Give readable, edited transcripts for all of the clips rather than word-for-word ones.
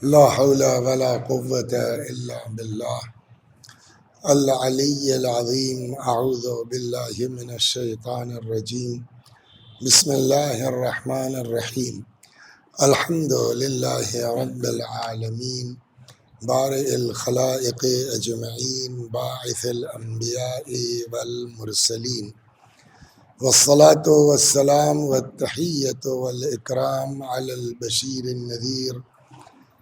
لا حول ولا قوة إلا بالله العلي العظيم. أعوذ بالله من الشيطان الرجيم. بسم الله الرحمن الرحيم. الحمد لله رب العالمين بارئ الخلائق أجمعين باعث الأنبياء والمرسلين، والصلاة والسلام والتحية والإكرام على البشير النذير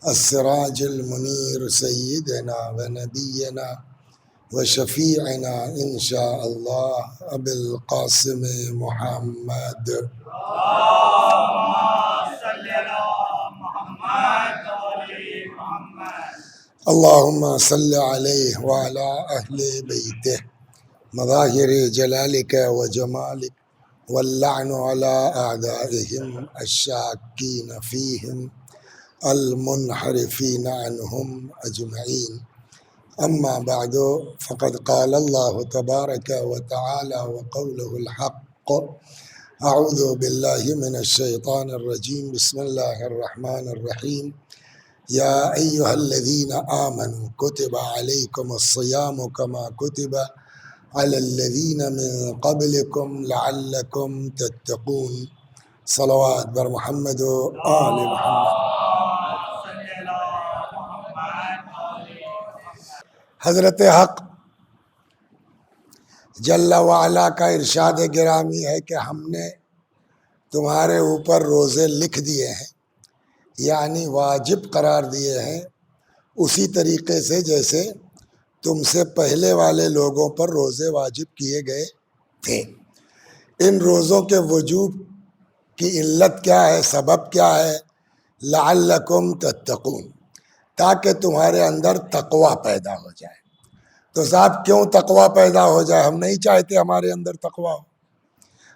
السراج المنير سيدنا ونبينا وشفيعنا إن شاء الله أبي القاسم محمد. اللهم صل عليه وعلى أهل بيته مظاهر جلالك وجمالك، واللعن على أعدائهم الشاكين فيهم المنحرفين عنهم أجمعين. أما بعد، فقد قال الله تبارك وتعالى وقوله الحق. أعوذ بالله من الشيطان الرجيم. بسم الله الرحمن الرحيم. يا أيها الذين آمنوا كتب عليكم الصيام كما كتب على الذين من قبلكم لعلكم تتقون. صلوات بر محمد و آل محمد. حضرت حق جل وعلا کا ارشاد گرامی ہے کہ ہم نے تمہارے اوپر روزے لکھ دیے ہیں، یعنی واجب قرار دیے ہیں، اسی طریقے سے جیسے تم سے پہلے والے لوگوں پر روزے واجب کیے گئے تھے۔ ان روزوں کے وجوب کی علت کیا ہے، سبب کیا ہے؟ لعلکم تتقون، تاکہ تمہارے اندر تقوی پیدا ہو جائے۔ تو صاحب کیوں تقوی پیدا ہو جائے؟ ہم نہیں چاہتے ہمارے اندر تقوی ہو،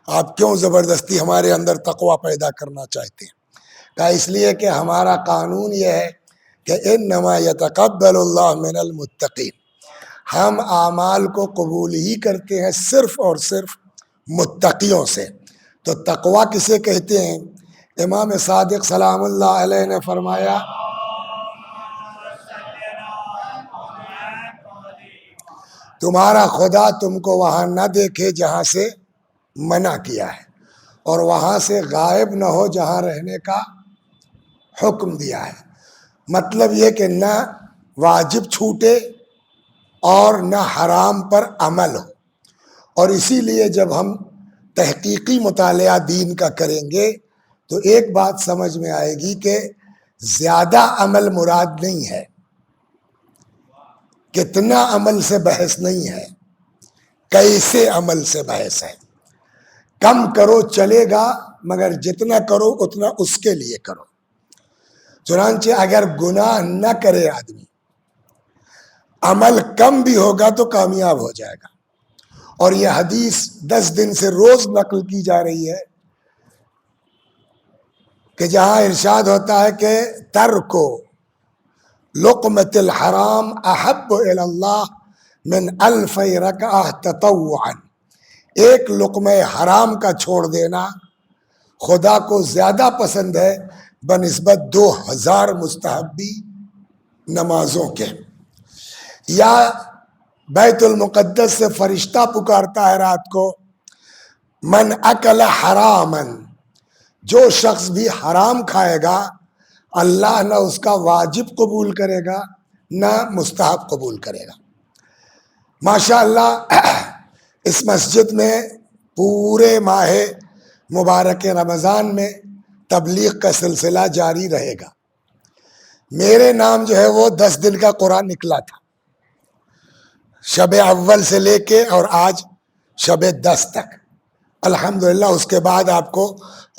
آپ کیوں زبردستی ہمارے اندر تقوی پیدا کرنا چاہتے ہیں؟ کہا اس لیے کہ ہمارا قانون یہ ہے کہ انما یتقبل اللہ من المتقین، ہم اعمال کو قبول ہی کرتے ہیں صرف اور صرف متقیوں سے۔ تو تقوی کسے کہتے ہیں؟ امام صادق سلام اللہ علیہ نے فرمایا تمہارا خدا تم کو وہاں نہ دیکھے جہاں سے منع کیا ہے، اور وہاں سے غائب نہ ہو جہاں رہنے کا حکم دیا ہے۔ مطلب یہ کہ نہ واجب چھوٹے اور نہ حرام پر عمل ہو۔ اور اسی لیے جب ہم تحقیقی مطالعہ دین کا کریں گے تو ایک بات سمجھ میں آئے گی کہ زیادہ عمل مراد نہیں ہے، کتنا عمل سے بحث نہیں ہے، کیسے عمل سے بحث ہے۔ کم کرو چلے گا، مگر جتنا کرو اتنا اس کے لیے کرو۔ چنانچہ اگر گناہ نہ کرے آدمی، عمل کم بھی ہوگا تو کامیاب ہو جائے گا۔ اور یہ حدیث 10 دن سے روز نقل کی جا رہی ہے کہ جہاں ارشاد ہوتا ہے کہ ترکو لقمۃ الحرام احب الی اللہ من 1000 رکعہ تطوعا، ایک لقمہ حرام کا چھوڑ دینا خدا کو زیادہ پسند ہے بنسبت 2000 مستحبی نمازوں کے۔ یا بیت المقدس سے فرشتہ پکارتا ہے رات کو، من اکل حراما، جو شخص بھی حرام کھائے گا اللہ نہ اس کا واجب قبول کرے گا نہ مستحب قبول کرے گا۔ ماشاء اللہ اس مسجد میں پورے ماہ مبارک رمضان میں تبلیغ کا سلسلہ جاری رہے گا۔ میرے نام جو ہے وہ 10 دن کا قرآن نکلا تھا، شب اول سے لے کے اور آج شب 10 تک۔ الحمدللہ اس کے بعد آپ کو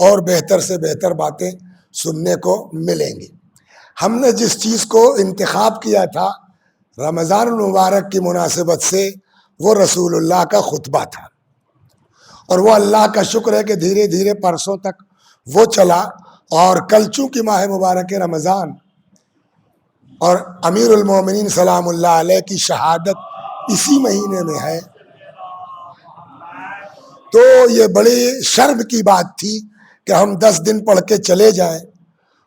اور بہتر سے بہتر باتیں سننے کو ملیں گی۔ ہم نے جس چیز کو انتخاب کیا تھا رمضان المبارک کی مناسبت سے، وہ رسول اللہ کا خطبہ تھا، اور وہ اللہ کا شکر ہے کہ دھیرے دھیرے پرسوں تک وہ چلا، اور کل چونکہ ماہ مبارک رمضان اور امیر المومنین سلام اللہ علیہ کی شہادت اسی مہینے میں ہے، تو یہ بڑی شرم کی بات تھی کہ ہم 10 دن پڑھ کے چلے جائیں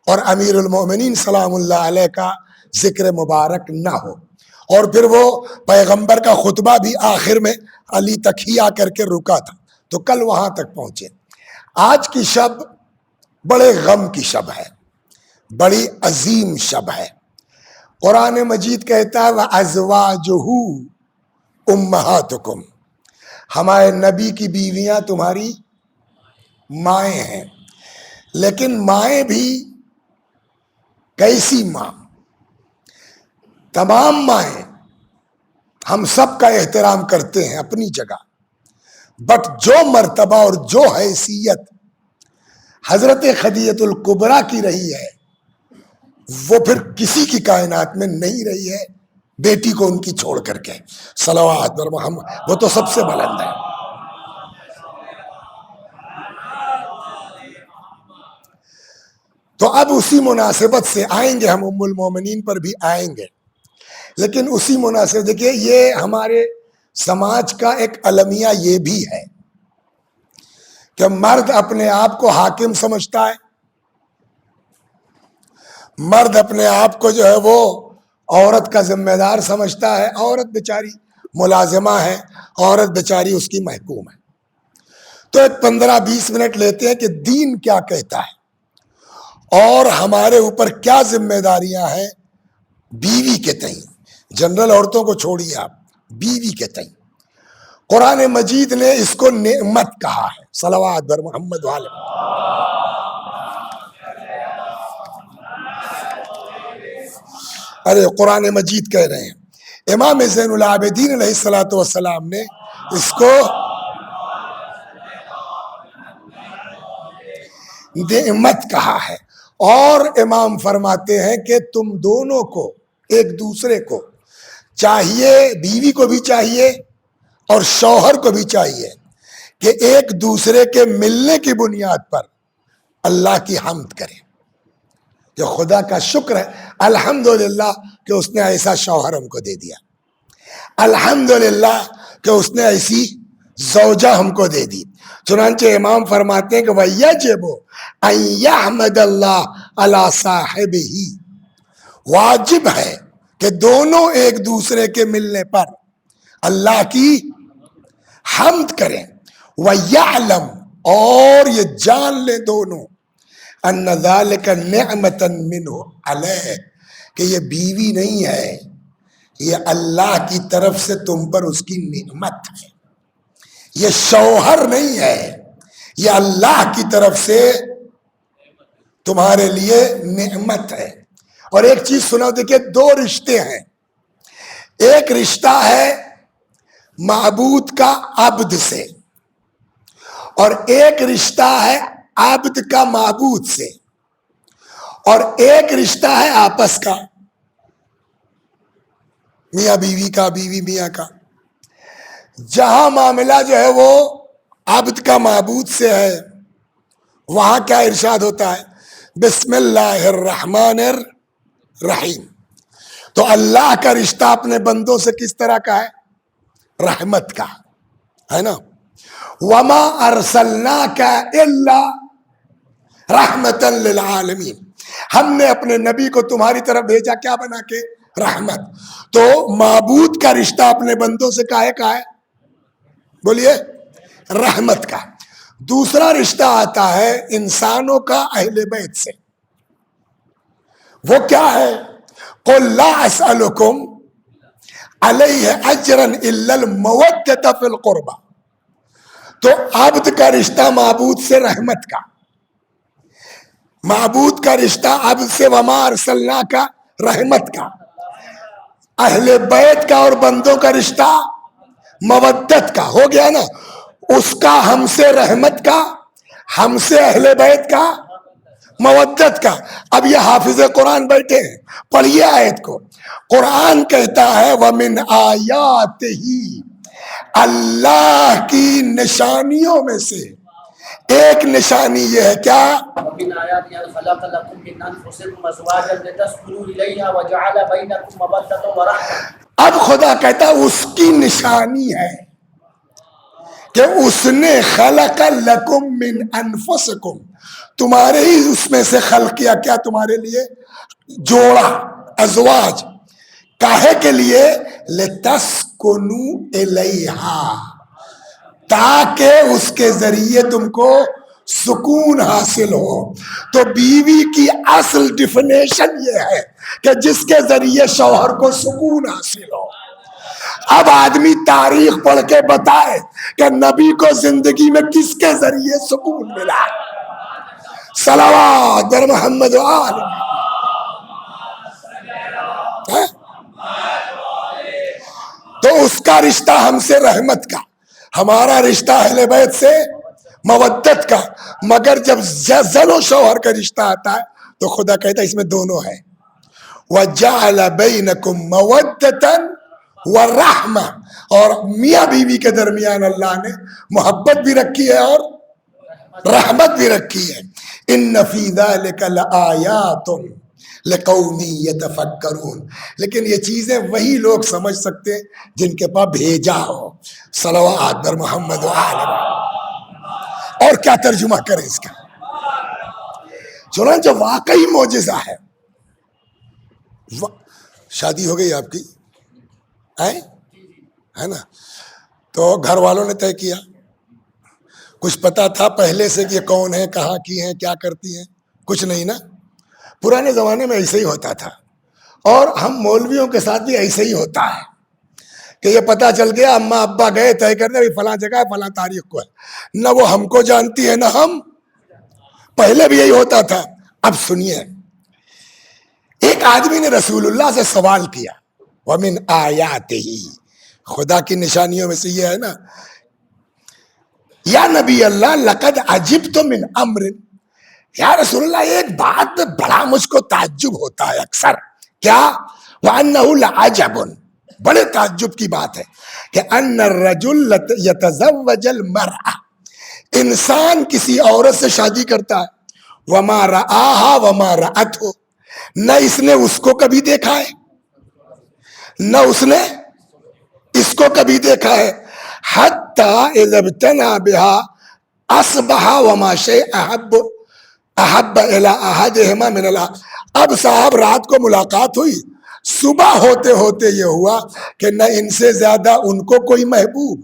اور امیر المومنین سلام اللہ علیہ کا ذکر مبارک نہ ہو، اور پھر وہ پیغمبر کا خطبہ بھی آخر میں علی تک ہی آ کر کے رکا تھا، تو کل وہاں تک پہنچے۔ آج کی شب بڑے غم کی شب ہے، بڑی عظیم شب ہے۔ قرآن مجید کہتا ہے وَأَزْوَاجُهُ أُمَّهَاتُكُمْ، ہمارے نبی کی بیویاں تمہاری مائیں ہیں، لیکن مائیں بھی کیسی ماں؟ تمام مائیں ہم سب کا احترام کرتے ہیں اپنی جگہ، بٹ جو مرتبہ اور جو حیثیت حضرت خدیجہ الکبریٰ کی رہی ہے وہ پھر کسی کی کائنات میں نہیں رہی ہے، بیٹی کو ان کی چھوڑ کر کے، صلوات بر محمد، وہ تو سب سے بلند ہے۔ تو اب اسی مناسبت سے آئیں گے ہم ام المومنین پر بھی آئیں گے، لیکن اسی مناسبت دیکھیے یہ ہمارے سماج کا ایک المیہ یہ بھی ہے کہ مرد اپنے آپ کو حاکم سمجھتا ہے، مرد اپنے آپ کو جو ہے وہ عورت کا ذمہ دار سمجھتا ہے، عورت بیچاری ملازمہ ہے، عورت بیچاری اس کی محکوم ہے۔ تو ایک 15-20 منٹ لیتے ہیں کہ دین کیا کہتا ہے اور ہمارے اوپر کیا ذمہ داریاں ہیں بیوی کے تئیں، جنرل عورتوں کو چھوڑیے آپ، بیوی کے تئیں قرآن مجید نے اس کو نعمت کہا ہے، صلوات بر محمد والے۔ ارے قرآن مجید کہہ رہے ہیں، امام زین العابدین علیہ الصلوۃ والسلام نے اس کو نعمت کہا ہے، اور امام فرماتے ہیں کہ تم دونوں کو، ایک دوسرے کو چاہیے، بیوی کو بھی چاہیے اور شوہر کو بھی چاہیے کہ ایک دوسرے کے ملنے کی بنیاد پر اللہ کی حمد کرے، کہ خدا کا شکر ہے الحمدللہ کہ اس نے ایسا شوہر ہم کو دے دیا، الحمدللہ کہ اس نے ایسی زوجہ ہم کو دے دی۔ چنانچہ امام فرماتے ہیں کہ وَيَجِبُ أَن يَحْمَدَ اللَّهَ عَلَى صَاحِبِهِ، واجب ہے کہ دونوں ایک دوسرے کے ملنے پر اللہ کی حمد کریں، وَيَعْلَمْ، اور یہ جان لے دونوں، أَنَّ ذَلِكَ نِعْمَةً مِّنْهُ عَلَيْهِ، کہ یہ بیوی نہیں ہے، یہ اللہ کی طرف سے تم پر اس کی نعمت ہے، یہ شوہر نہیں ہے، یہ اللہ کی طرف سے تمہارے لیے نعمت ہے۔ اور ایک چیز سنا، دیکھیں دو رشتے ہیں، ایک رشتہ ہے معبود کا عبد سے، اور ایک رشتہ ہے عبد کا معبود سے، اور ایک رشتہ ہے آپس کا، میاں بیوی کا، بیوی میاں کا۔ جہاں معاملہ جو ہے وہ عبد کا معبود سے ہے، وہاں کیا ارشاد ہوتا ہے؟ بسم اللہ الرحمن الرحیم۔ تو اللہ کا رشتہ اپنے بندوں سے کس طرح کا ہے؟ رحمت کا ہے نا، وما ارسلناک الا رحمتا للعالمین، ہم نے اپنے نبی کو تمہاری طرف بھیجا کیا بنا کے؟ رحمت۔ تو معبود کا رشتہ اپنے بندوں سے کاہے کا ہے؟ بولیے، رحمت کا۔ دوسرا رشتہ آتا ہے انسانوں کا اہل بیت سے، وہ کیا ہے؟ قُلْ لَا أَسْأَلُكُمْ عَلَيْهِ أَجْرًا إِلَّا الْمَوَدَّةَ فِي الْقُرْبَى۔ تو عبد کا رشتہ معبود سے رحمت کا، معبود کا رشتہ عبد سے وما ارسلنا کا رحمت کا، اہل بیت کا اور بندوں کا رشتہ مودت کا، ہو گیا نا، اس کا ہم سے رحمت کا، ہم سے اہل بیت کا مودت کا۔ اب یہ حافظ قرآن بیٹھے ہیں، پڑھیے آیت کو، قرآن کہتا ہے وَمِنْ آیَاتِهِ، اللہ کی نشانیوں میں سے ایک نشانی یہ ہے کیا؟ وَمِنْ آيَاتِهِ أَنْ خَلَقَ لَكُم مِّنْ أَنفُسِكُمْ أَزْوَاجًا لِتَسْكُنُوا إِلَيْهَا وَجَعَلَ بَيْنَكُم مَّوَدَّةً وَرَحْمَةً۔ اب خدا کہتا ہے اس کی نشانی ہے کہ اس نے خلق لکم من انفسکم، تمہارے ہی اس میں سے خلق کیا. کیا تمہارے لیے جوڑا, ازواج. کاہے کے لیے؟ لتسکنوا الیہا, تاکہ اس کے ذریعے تم کو سکون حاصل ہو. تو بیوی کی اصل ڈیفینیشن یہ ہے کہ جس کے ذریعے شوہر کو سکون حاصل ہو. اب آدمی تاریخ پڑھ کے بتائے کہ نبی کو زندگی میں کس کے ذریعے سکون ملا. صلوات بر محمد و آل. تو اس کا رشتہ ہم سے رحمت کا, ہمارا رشتہ اہل بیت سے مودت کا. مگر جب زن و شوہر کا رشتہ آتا ہے تو خدا کہتا ہے اس میں دونوں ہے. وَجَعَلَ بَيْنَكُمْ مَوَدَّةً وَرَحْمَةً, اور میاں بیوی کے درمیان اللہ نے محبت بھی رکھی ہے اور رحمت بھی رکھی ہے. إِنَّ فِي ذَلِكَ لَآيَاتٌ لِقَوْمٍ يَتَفَكَّرُونَ. لیکن یہ چیزیں وہی لوگ سمجھ سکتے ہیں جن کے پاس بھیجا ہو. صلوات بر محمد و آل. اور کیا ترجمہ کریں اس کا. چنانچہ واقعی معجزہ ہے. شادی ہو گئی آپ کی ہے نا؟ تو گھر والوں نے طے کیا, کچھ پتا تھا پہلے سے کہ کون ہے, کہاں کی ہیں, کیا کرتی ہیں؟ کچھ نہیں نا. پرانے زمانے میں ایسے ہی ہوتا تھا, اور ہم مولویوں کے ساتھ بھی ایسے ہی ہوتا ہے کہ یہ پتا چل گیا اماں ابا گئے طے کرنے فلاں جگہ ہے فلاں تاریخ کو ہے, نہ وہ ہم کو جانتی ہے نہ ہم. پہلے بھی یہی ہوتا تھا. اب سنیے, ایک آدمی نے رسول اللہ سے سوال کیا, وَمِنْ آیَاتِهِ, خدا کی نشانیوں میں سے یہ ہے نا, یا نبی اللہ لقد عجبت من امر, یا رسول اللہ ایک بات میں بڑا مجھ کو تعجب ہوتا ہے اکثر. کیا؟ وَأَنَّهُ لَعَجَبٌ, بڑے تعجب کی بات ہے کہ ان الرجل یتزوج المرأة, انسان کسی عورت سے شادی کرتا ہے, وما رآہا وما رأتہ, نہ اس نے اس کو کبھی دیکھا ہے نہ اس نے اس کو کبھی دیکھا ہے. حتی اذا ابتنى بها اصبح وما شيء احب الى احدهما من الاخر. اب صاحب رات کو ملاقات ہوئی, صبح ہوتے ہوتے یہ ہوا کہ نہ ان سے زیادہ ان کو کوئی محبوب,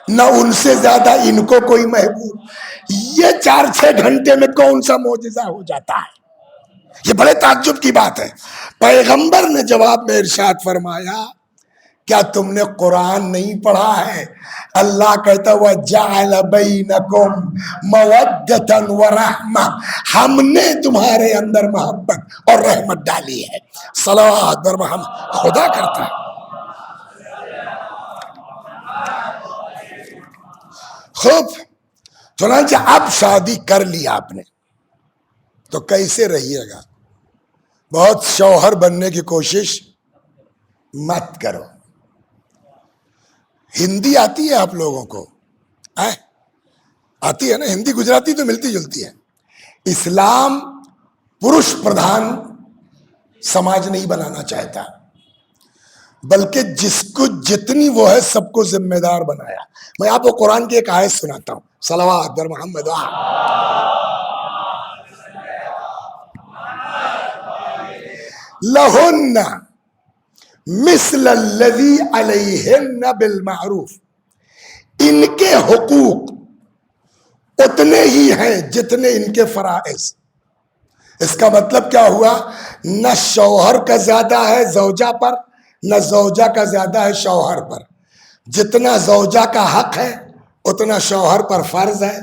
نہ ان سے زیادہ ان کو کوئی محبوب. یہ 4-6 گھنٹے میں کون سا معجزہ ہو جاتا ہے؟ یہ بڑے تعجب کی بات ہے. پیغمبر نے جواب میں ارشاد فرمایا, کیا تم نے قرآن نہیں پڑھا ہے؟ اللہ کہتا وَجَعَلَ بَيْنَكُمْ مَوَدَّةً وَرَحْمَةً, ہم نے تمہارے اندر محبت اور رحمت ڈالی ہے. صلوات بر محمد. خدا کرتا ہے. خوب, چنانچہ اب شادی کر لی آپ نے تو کیسے رہیے گا؟ بہت شوہر بننے کی کوشش مت کرو. ہندی آتی ہے آپ لوگوں کو؟ آتی ہے نا ہندی, گجراتی تو ملتی جلتی ہے. اسلام پروش پردھان سماج نہیں بنانا چاہتا, بلکہ جس کو جتنی وہ ہے سب کو ذمہ دار بنایا. میں آپ کو قرآن کی ایک آیت سناتا ہوں. صلوات بر محمد. لہن مثل الذی علیہن بالمعروف, ان کے حقوق اتنے ہی ہیں جتنے ان کے فرائض. اس کا مطلب کیا ہوا؟ نہ شوہر کا زیادہ ہے زوجہ پر, نہ زوجہ کا زیادہ ہے شوہر پر. جتنا زوجہ کا حق ہے اتنا شوہر پر فرض ہے,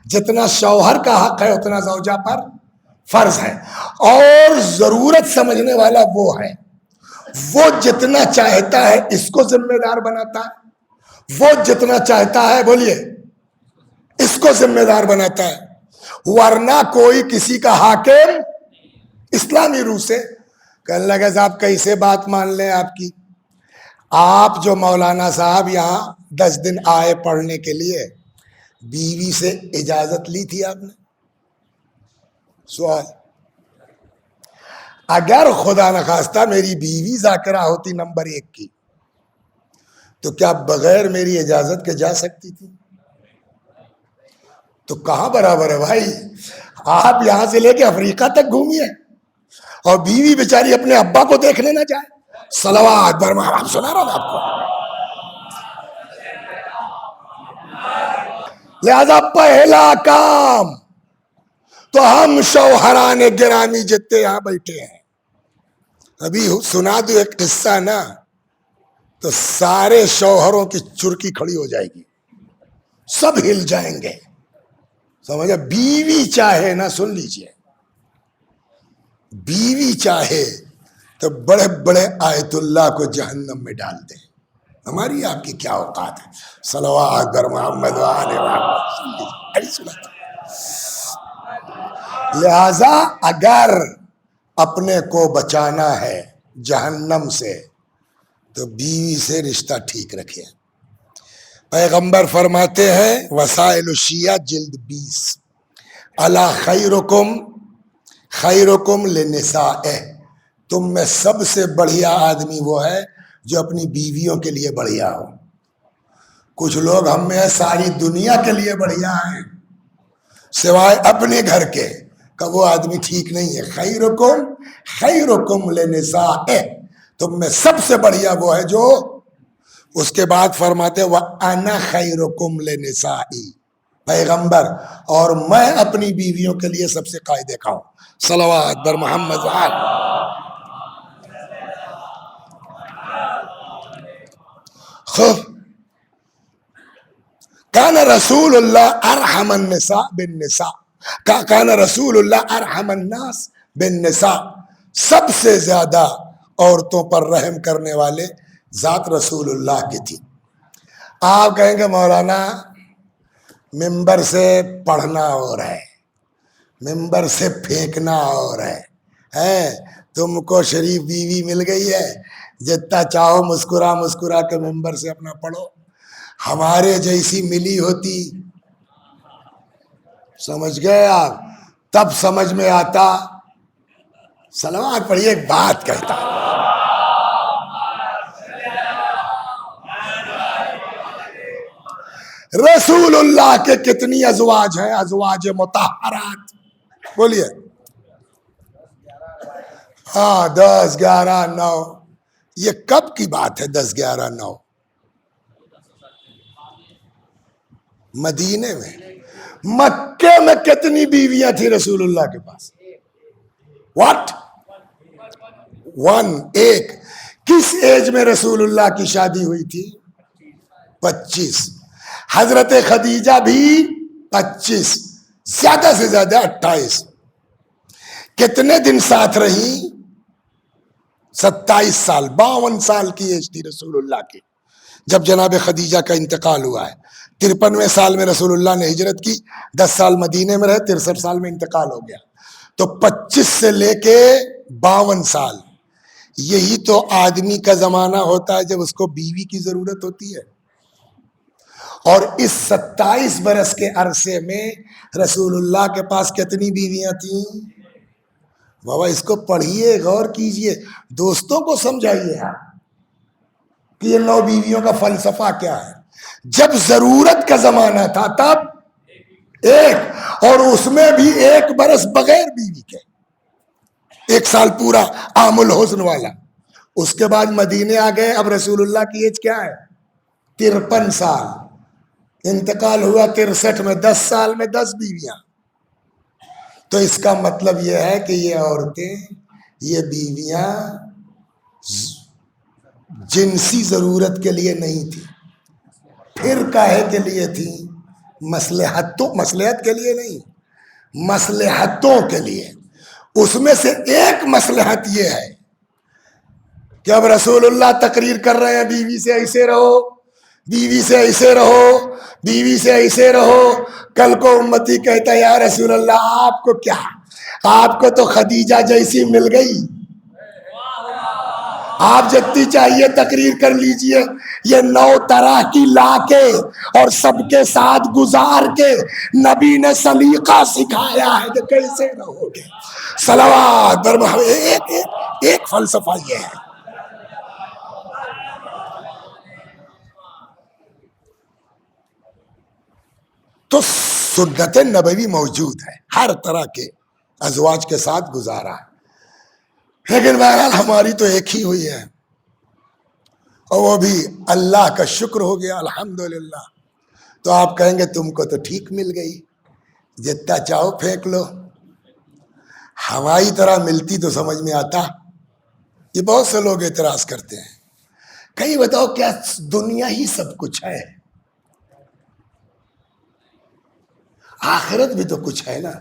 جتنا شوہر کا حق ہے اتنا زوجہ پر فرض ہے. اور ضرورت سمجھنے والا وہ ہے, وہ جتنا چاہتا ہے اس کو ذمہ دار بناتا ہے, وہ جتنا چاہتا ہے بولیے اس کو ذمہ دار بناتا ہے. ورنہ کوئی کسی کا حاکم اسلامی روح سے کہنے لگا صاحب کیسے بات مان لیں آپ کی. آپ جو مولانا صاحب یہاں 10 دن آئے پڑھنے کے لیے, بیوی سے اجازت لی تھی آپ نے؟ سوال. اگر خدا نخواستہ میری بیوی ذاکرہ ہوتی نمبر 1 کی, تو کیا بغیر میری اجازت کے جا سکتی تھی؟ تو کہاں برابر ہے بھائی؟ آپ یہاں سے لے کے افریقہ تک گھومیے اور بیوی بیچاری اپنے ابا کو دیکھنے نہ جائے. صلوات بر محمد. سنا رہا نا آپ کو. لہذا پہلا کام تو ہم شوہران گرامی جتنے یہاں بیٹھے ہیں، ابھی سنا دو ایک قصہ نا تو سارے شوہروں کی چرکی کھڑی ہو جائے گی، سب ہل جائیں گے. سمجھا؟ بیوی چاہے نا، سن لیجئے، بیوی چاہے تو بڑے بڑے آیت اللہ کو جہنم میں ڈال دے. ہماری آپ کی کیا اوقات ہے؟ صلوات بر محمد و آل محمد. لہذا اگر اپنے کو بچانا ہے جہنم سے تو بیوی سے رشتہ ٹھیک رکھے. پیغمبر فرماتے ہیں وسائل الشیعہ جلد 20 الا خیرکم خیرکم لنسائہ، تم میں سب سے بڑھیا آدمی وہ ہے جو اپنی بیویوں کے لیے بڑھیا ہو. کچھ لوگ ہم میں ساری دنیا کے لیے بڑھیا ہیں سوائے اپنے گھر کے، کہ وہ آدمی ٹھیک نہیں ہے. خیرکم خیرکم لنسائہ، تم میں سب سے بڑھیا وہ ہے جو. اس کے بعد فرماتے وَأَنَا خَيْرُكُمْ لِنِسَائِي، پیغمبر اور میں اپنی بیویوں کے لیے سب سے قائد کا ہوں. صلوات بر محمد وآل. خوب کان رسول اللہ ارحم النساء بالنساء، کان رسول اللہ ارحم الناس بالنساء، سب سے زیادہ عورتوں پر رحم کرنے والے ذات رسول اللہ کی تھی. آپ کہیں گے مولانا ممبر سے پڑھنا اور ہے، ممبر سے پھینکنا اور ہے. تم کو شریف بیوی مل گئی ہے، جتنا چاہو مسکرا مسکرا کے ممبر سے اپنا پڑھو. ہمارے جیسی ملی ہوتی، سمجھ گئے آپ؟ تب سمجھ میں آتا. صلوات پڑھیے. ایک بات کہتا ہوں، رسول اللہ کے کتنی ازواج ہیں؟ ازواج مطہرات بولیے. ہاں 10 11 9. یہ کب کی بات ہے 10 11 9؟ مدینے میں. مکے میں کتنی بیویاں تھیں رسول اللہ کے پاس؟ واٹ؟ 1 ایک. کس ایج میں رسول اللہ کی شادی ہوئی تھی؟ 25. حضرت خدیجہ بھی 25، زیادہ سے زیادہ 28. کتنے دن ساتھ رہی؟ 27 سال. 52 سال کی ایج تھی رسول اللہ کی جب جناب خدیجہ کا انتقال ہوا ہے. 53ویں سال میں رسول اللہ نے ہجرت کی، 10 سال مدینے میں رہے، 63 سال میں انتقال ہو گیا. تو 25 سے لے کے 52 سال، یہی تو آدمی کا زمانہ ہوتا ہے جب اس کو بیوی کی ضرورت ہوتی ہے. اور اس 27 برس کے عرصے میں رسول اللہ کے پاس کتنی بیویاں تھیں؟ بابا اس کو پڑھیے، غور کیجئے، دوستوں کو سمجھائیے کہ یہ 9 بیویوں کا فلسفہ کیا ہے. جب ضرورت کا زمانہ تھا تب ایک، اور اس میں بھی 1 برس بغیر بیوی کے، 1 سال پورا عام الحزن والا. اس کے بعد مدینے آ گئے. اب رسول اللہ کی ایج کیا ہے؟ 53 سال. انتقال ہوا 63 میں. 10 سال میں 10 بیویاں. تو اس کا مطلب یہ ہے کہ یہ عورتیں، یہ بیویاں جنسی ضرورت کے لیے نہیں تھی. پھر کاہے کے لیے تھی؟ مصلحت کے لیے نہیں، مصلحتوں کے لیے. اس میں سے ایک مصلحت یہ ہے کہ اب رسول اللہ تقریر کر رہے ہیں بیوی سے ایسے رہو، بیوی سے ایسے رہو، بیوی سے ایسے رہو. کل کو امتی کہتا ہے یا رسول اللہ آپ کو کیا، آپ کو تو خدیجہ جیسی مل گئی، آپ جتنی چاہیے تقریر کر لیجئے. یہ 9 طرح کی لا کے اور سب کے ساتھ گزار کے نبی نے سلیقہ سکھایا ہے کہ کیسے رہو گے. صلوات بر محمد. ایک فلسفہ یہ ہے. تو سنت نبوی موجود ہے، ہر طرح کے ازواج کے ساتھ گزارا ہے، لیکن بہرحال ہماری تو ایک ہی ہوئی ہے، اور وہ بھی اللہ کا شکر ہو گیا الحمدللہ۔ تو آپ کہیں گے تم کو تو ٹھیک مل گئی، جتنا چاہو پھینک لو، ہماری طرح ملتی تو سمجھ میں آتا۔ یہ بہت سے لوگ اعتراض کرتے ہیں، کہیں بتاؤ کیا دنیا ہی سب کچھ ہے؟ آخرت بھی تو کچھ ہے نا۔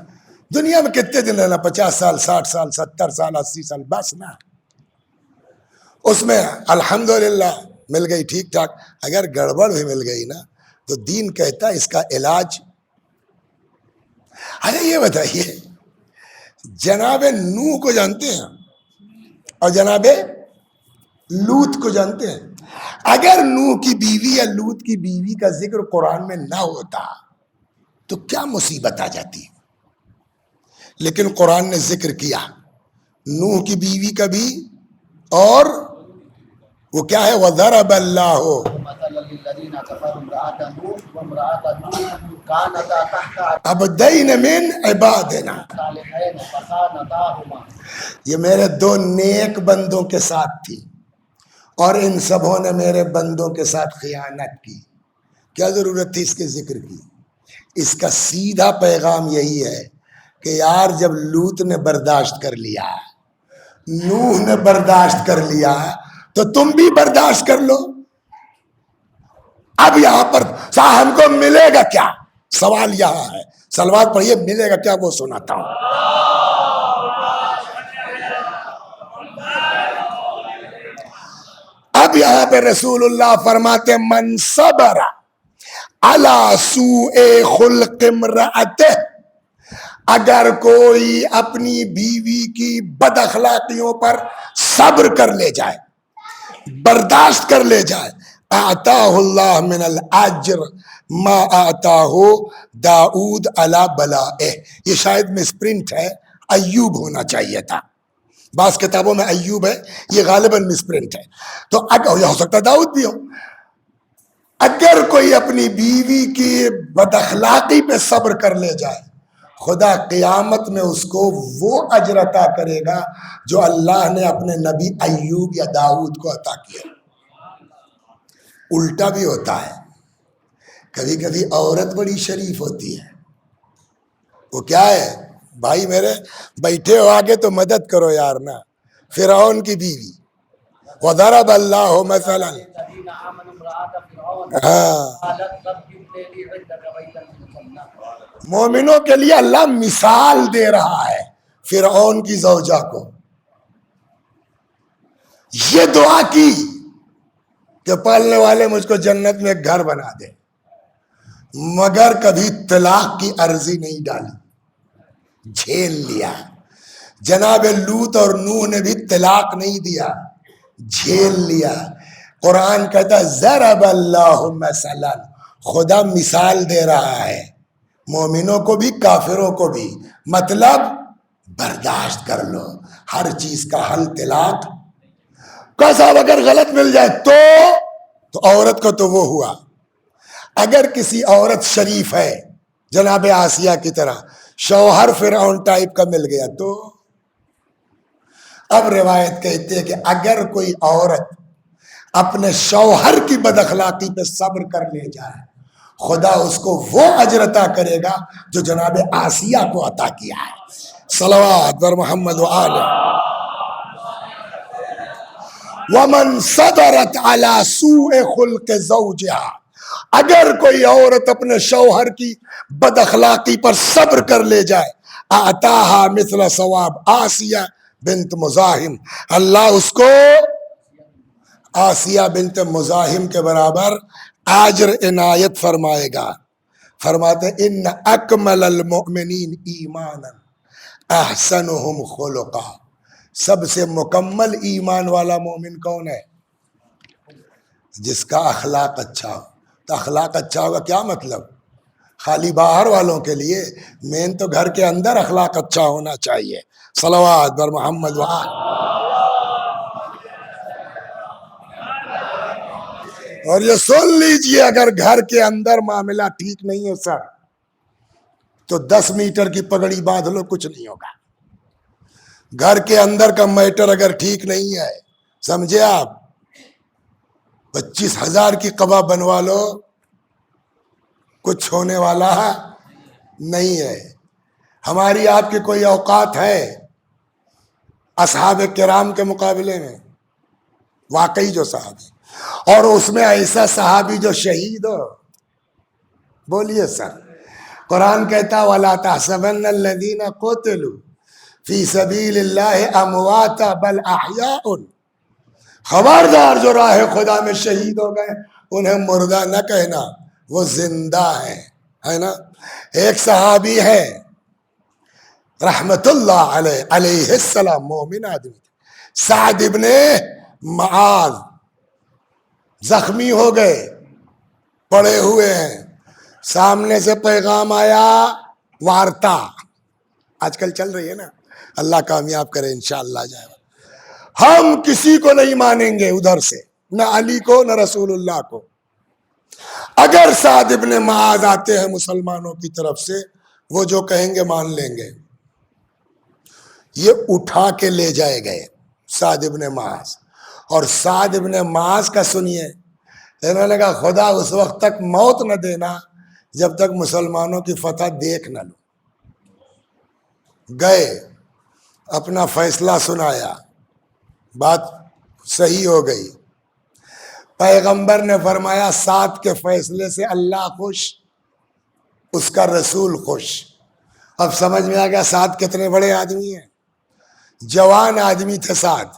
دنیا میں کتنے دن رہنا؟ 50 سال، 60 سال، 70 سال، 80 سال، بس نا۔ اس میں الحمدللہ مل گئی ٹھیک ٹھاک، اگر گڑبڑ بھی مل گئی نا تو دین کہتا ہے اس کا علاج۔ ارے یہ بتائیے، جناب نوح کو جانتے ہیں اور جناب لوط کو جانتے ہیں؟ اگر نوح کی بیوی یا لوط کی بیوی کا ذکر قرآن میں نہ ہوتا تو کیا مصیبت آ جاتی، لیکن قرآن نے ذکر کیا نوح کی بیوی کا بھی، اور وہ کیا ہے؟ وَضَرَبَ اللَّهُ مثلا للذین کفروا امرأة نوح وامرأة لوط كانتا تحت عبدین من عبادنا، صالحین فخانتاهما۔ یہ میرے دو نیک بندوں کے ساتھ تھی اور ان سبوں نے میرے بندوں کے ساتھ خیانت کی۔ کیا ضرورت تھی اس کے ذکر کی؟ اس کا سیدھا پیغام یہی ہے کہ یار جب لوط نے برداشت کر لیا، نوح نے برداشت کر لیا، تو تم بھی برداشت کر لو۔ اب یہاں پر ہم کو ملے گا کیا؟ سوال یہاں ہے، سلوات پڑھیے، ملے گا کیا وہ سناتا ہوں۔ اب یہاں پہ رسول اللہ فرماتے من صبر علی سوء خلق امرأته، اگر کوئی اپنی بیوی کی بد اخلاقیوں پر صبر کر لے جائے، برداشت کر لے جائے، اعطاہ اللہ من الاجر ما اعطاہ داؤد علی بلائہ۔ یہ شاید مسپرنٹ ہے، ایوب ہونا چاہیے تھا، بعض کتابوں میں ایوب ہے، یہ غالباً مسپرنٹ ہے، تو اگر ہو سکتا داؤد بھی ہو۔ اگر کوئی اپنی بیوی کی بد اخلاقی پہ صبر کر لے جائے، خدا قیامت میں اس کو وہ اجر عطا کرے گا جو اللہ نے اپنے نبی ایوب یا داؤد کو عطا کیا۔ الٹا بھی ہوتا ہے، کبھی کبھی عورت بڑی شریف ہوتی ہے، وہ کیا ہے بھائی میرے بیٹھے ہو آگے تو مدد کرو یار نا۔ فرعون کی بیوی، وَضَرَبَ اللَّهُ مَثَلًا، الذین آمنوا امرأة فرعون ہاں، قالت رب ابن لی عندک بیتا فی الجنہ۔ مومنوں کے لیے اللہ مثال دے رہا ہے فرعون کی زوجہ کو۔ یہ دعا کی کہ پالنے والے مجھ کو جنت میں ایک گھر بنا دے، مگر کبھی طلاق کی عرضی نہیں ڈالی، جھیل لیا۔ جناب لوط اور نوح نے بھی طلاق نہیں دیا، جھیل لیا۔ قرآن کہتا ہے ضرب اللہ مثلا، خدا مثال دے رہا ہے مومنوں کو بھی کافروں کو بھی، مطلب برداشت کر لو، ہر چیز کا حل طلاق کا۔ صاحب اگر غلط مل جائے تو عورت کو تو وہ ہوا، اگر کسی عورت شریف ہے جناب آسیہ کی طرح، شوہر فرعون ٹائپ کا مل گیا تو اب روایت کہتے ہیں کہ اگر کوئی عورت اپنے شوہر کی بد اخلاقی پہ صبر کر لے جائے، خدا اس کو وہ اجر عطا کرے گا جو جناب آسیہ کو عطا کیا ہے۔ صلوات بر محمد و آلہ۔ وَمَنْ صَبَرَتْ عَلَى سُوءِ خُلْقِ زَوْجِهَا، اگر کوئی عورت اپنے شوہر کی بد اخلاقی پر صبر کر لے جائے، اعطاها مثل ثواب آسیہ بنت مزاحم، اللہ اس کو آسیہ بنت مزاحم کے برابر اجر عنایت فرمائے گا۔ فرماتے ان اکمل المؤمنین ایمانا احسنهم خلقا، سب سے مکمل ایمان والا مومن کون ہے؟ جس کا اخلاق اچھا ہو۔ تو اخلاق اچھا ہوگا کیا مطلب؟ خالی باہر والوں کے لیے، مین تو گھر کے اندر اخلاق اچھا ہونا چاہیے۔ صلوات بر محمد و آل۔ اور یہ سن لیجئے، اگر گھر کے اندر معاملہ ٹھیک نہیں ہے سر، تو 10 میٹر کی پگڑی باندھ لو کچھ نہیں ہوگا. گھر کے اندر کا میٹر اگر ٹھیک نہیں ہے, سمجھے آپ, 25,000 کی قبا بنوا لو, کچھ ہونے والا نہیں ہے. ہماری آپ کی کوئی اوقات ہے اصحاب کرام کے مقابلے میں؟ واقعی جو صحابی, اور اس میں ایسا صحابی جو شہید ہو. بولیے سر. قرآن کہتا وَلَا تَحْسَبَنَّ الَّذِينَ قُتِلُوا فِي سَبِيلِ اللَّهِ أَمْوَاتًا بَلْ أَحْيَاءٌ. خبردار جو راہ خدا میں شہید ہو گئے انہیں مردہ نہ کہنا, وہ زندہ ہیں, ہے نا. ایک صحابی ہے رحمت اللہ علیہ السلام, مومن آدمی, سعد ابن معاذ, زخمی ہو گئے, پڑے ہوئے ہیں. سامنے سے پیغام آیا, وارتا آج کل چل رہی ہے نا, اللہ کامیاب کرے انشاءاللہ جائے. ہم کسی کو نہیں مانیں گے ادھر سے, نہ علی کو نہ رسول اللہ کو. اگر سعد ابن معاذ آتے ہیں مسلمانوں کی طرف سے, وہ جو کہیں گے مان لیں گے. یہ اٹھا کے لے جائے گئے سعد ابن معاذ. اور سعد ابن معاذ کا سنیے, انہوں نے کہا خدا اس وقت تک موت نہ دینا جب تک مسلمانوں کی فتح دیکھ نہ لو. گئے, اپنا فیصلہ سنایا, بات صحیح ہو گئی. پیغمبر نے فرمایا سعد کے فیصلے سے اللہ خوش, اس کا رسول خوش. اب سمجھ میں آ گیا سعد کتنے بڑے آدمی ہیں. جوان آدمی تھے سعد,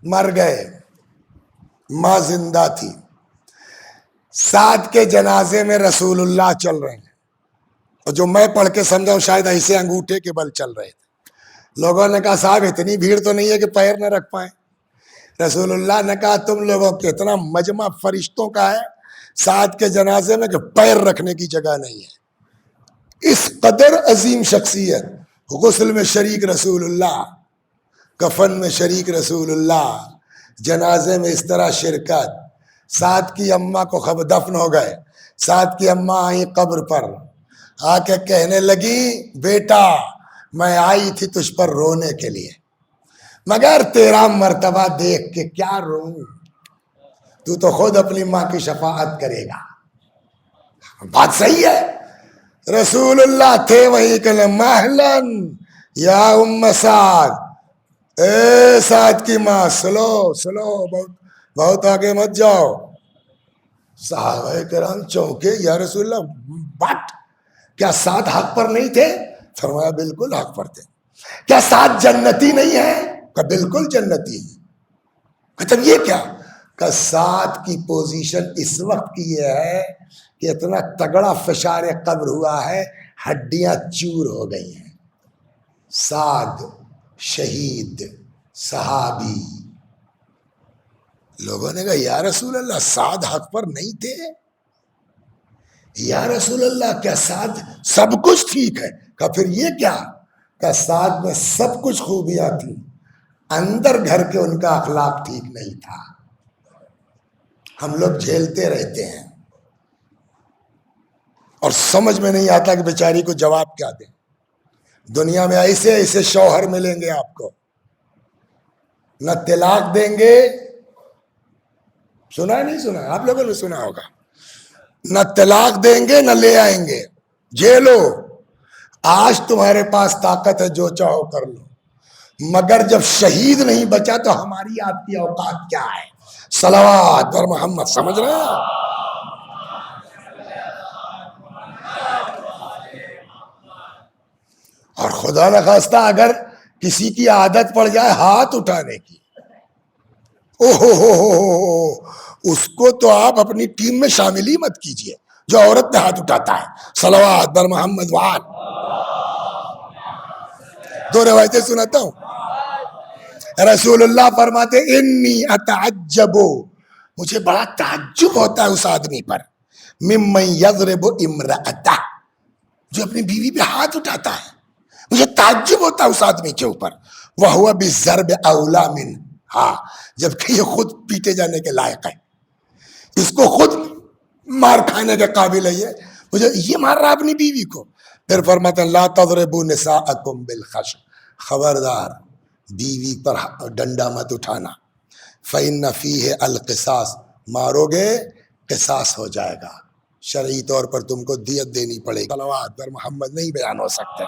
مر گئے, ماں زندہ تھی. سعد کے جنازے میں رسول اللہ چل رہے ہیں, اور جو میں پڑھ کے سمجھاؤں شاید ایسے انگوٹھے کے بل چل رہے تھے. لوگوں نے کہا صاحب اتنی بھیڑ تو نہیں ہے کہ پیر نہ رکھ پائیں. رسول اللہ نے کہا تم لوگوں کے اتنا مجمع فرشتوں کا ہے سعد کے جنازے میں کہ پیر رکھنے کی جگہ نہیں ہے. اس قدر عظیم شخصیت, غسل میں شریک رسول اللہ, کفن میں شریک رسول اللہ, جنازے میں اس طرح شرکت. سعد کی اماں کو خبر, دفن ہو گئے, سعد کی اماں آئی قبر پر, آ کے کہنے لگی بیٹا میں آئی تھی تجھ پر رونے کے لیے, مگر تیرا مرتبہ دیکھ کے کیا روں, تو تو خود اپنی ماں کی شفاعت کرے گا. بات صحیح ہے. رسول اللہ تھے وہی کہ مہلن یا ام سعد, اے سعد کی ماں سلو سلو, بہت آگے مت جاؤ. صحابہ کرام چونکے, یا رسول اللہ بٹ کیا سعد حق پر نہیں تھے؟ فرمایا بالکل حق پر تھے. کیا سعد جنتی نہیں ہے؟ کہ بالکل جنتی ہے. مطلب یہ کیا کہ سعد کی پوزیشن اس وقت کی یہ ہے کہ اتنا تگڑا فشار قبر ہوا ہے, ہڈیاں چور ہو گئی ہیں. سعد شہید صحابی. لوگوں نے کہا یا رسول اللہ سعد حق پر نہیں تھے؟ یا رسول اللہ کیا سعد سب کچھ ٹھیک ہے؟ کہ پھر یہ کیا کہ سعد میں سب کچھ خوبیاں تھیں, اندر گھر کے ان کا اخلاق ٹھیک نہیں تھا. ہم لوگ جھیلتے رہتے ہیں اور سمجھ میں نہیں آتا کہ بیچاری کو جواب کیا دیں. دنیا میں ایسے ایسے شوہر ملیں گے آپ کو, نہ طلاق دیں گے, سنا نہیں سنا آپ لوگوں نے سنا ہوگا, نہ طلاق دیں گے نہ لے آئیں گے. جیلو, آج تمہارے پاس طاقت ہے جو چاہو کر لو, مگر جب شہید نہیں بچا تو ہماری آپ کی اوقات کیا ہے؟ صلوات پر محمد. سمجھ رہے ہیں؟ اور خدا نخواستہ اگر کسی کی عادت پڑ جائے ہاتھ اٹھانے کی, اس کو تو آپ اپنی ٹیم میں شامل ہی مت کیجئے جو عورت پہ ہاتھ اٹھاتا ہے. صلوات بر محمد وعال. دو روایتیں سناتا ہوں. رسول اللہ فرماتے انی اتعجب, مجھے بڑا تعجب ہوتا ہے اس آدمی پر, ممن یضرب امرأتہ, جو اپنی بیوی پہ ہاتھ اٹھاتا ہے. مجھے تعجب ہوتا ہے اس آدمی کے اوپر. وہو بالضرب اولی من, ہاں جبکہ یہ خود پیٹے جانے کے لائق ہے, اس کو خود مار کھانے کے قابل ہے. یہ مجھے یہ مار رہا اپنی بیوی کو. پھر فرماتے ہیں لا تضربوا نساءکم بالخشب، خبردار بیوی پر ڈنڈا مت اٹھانا. فإن فیہ القصاص، مارو گے قصاص ہو جائے گا، شرعی طور پر تم کو دیت دینی پڑے گی. صلوات پر محمد نہیں بیان ہو سکتے.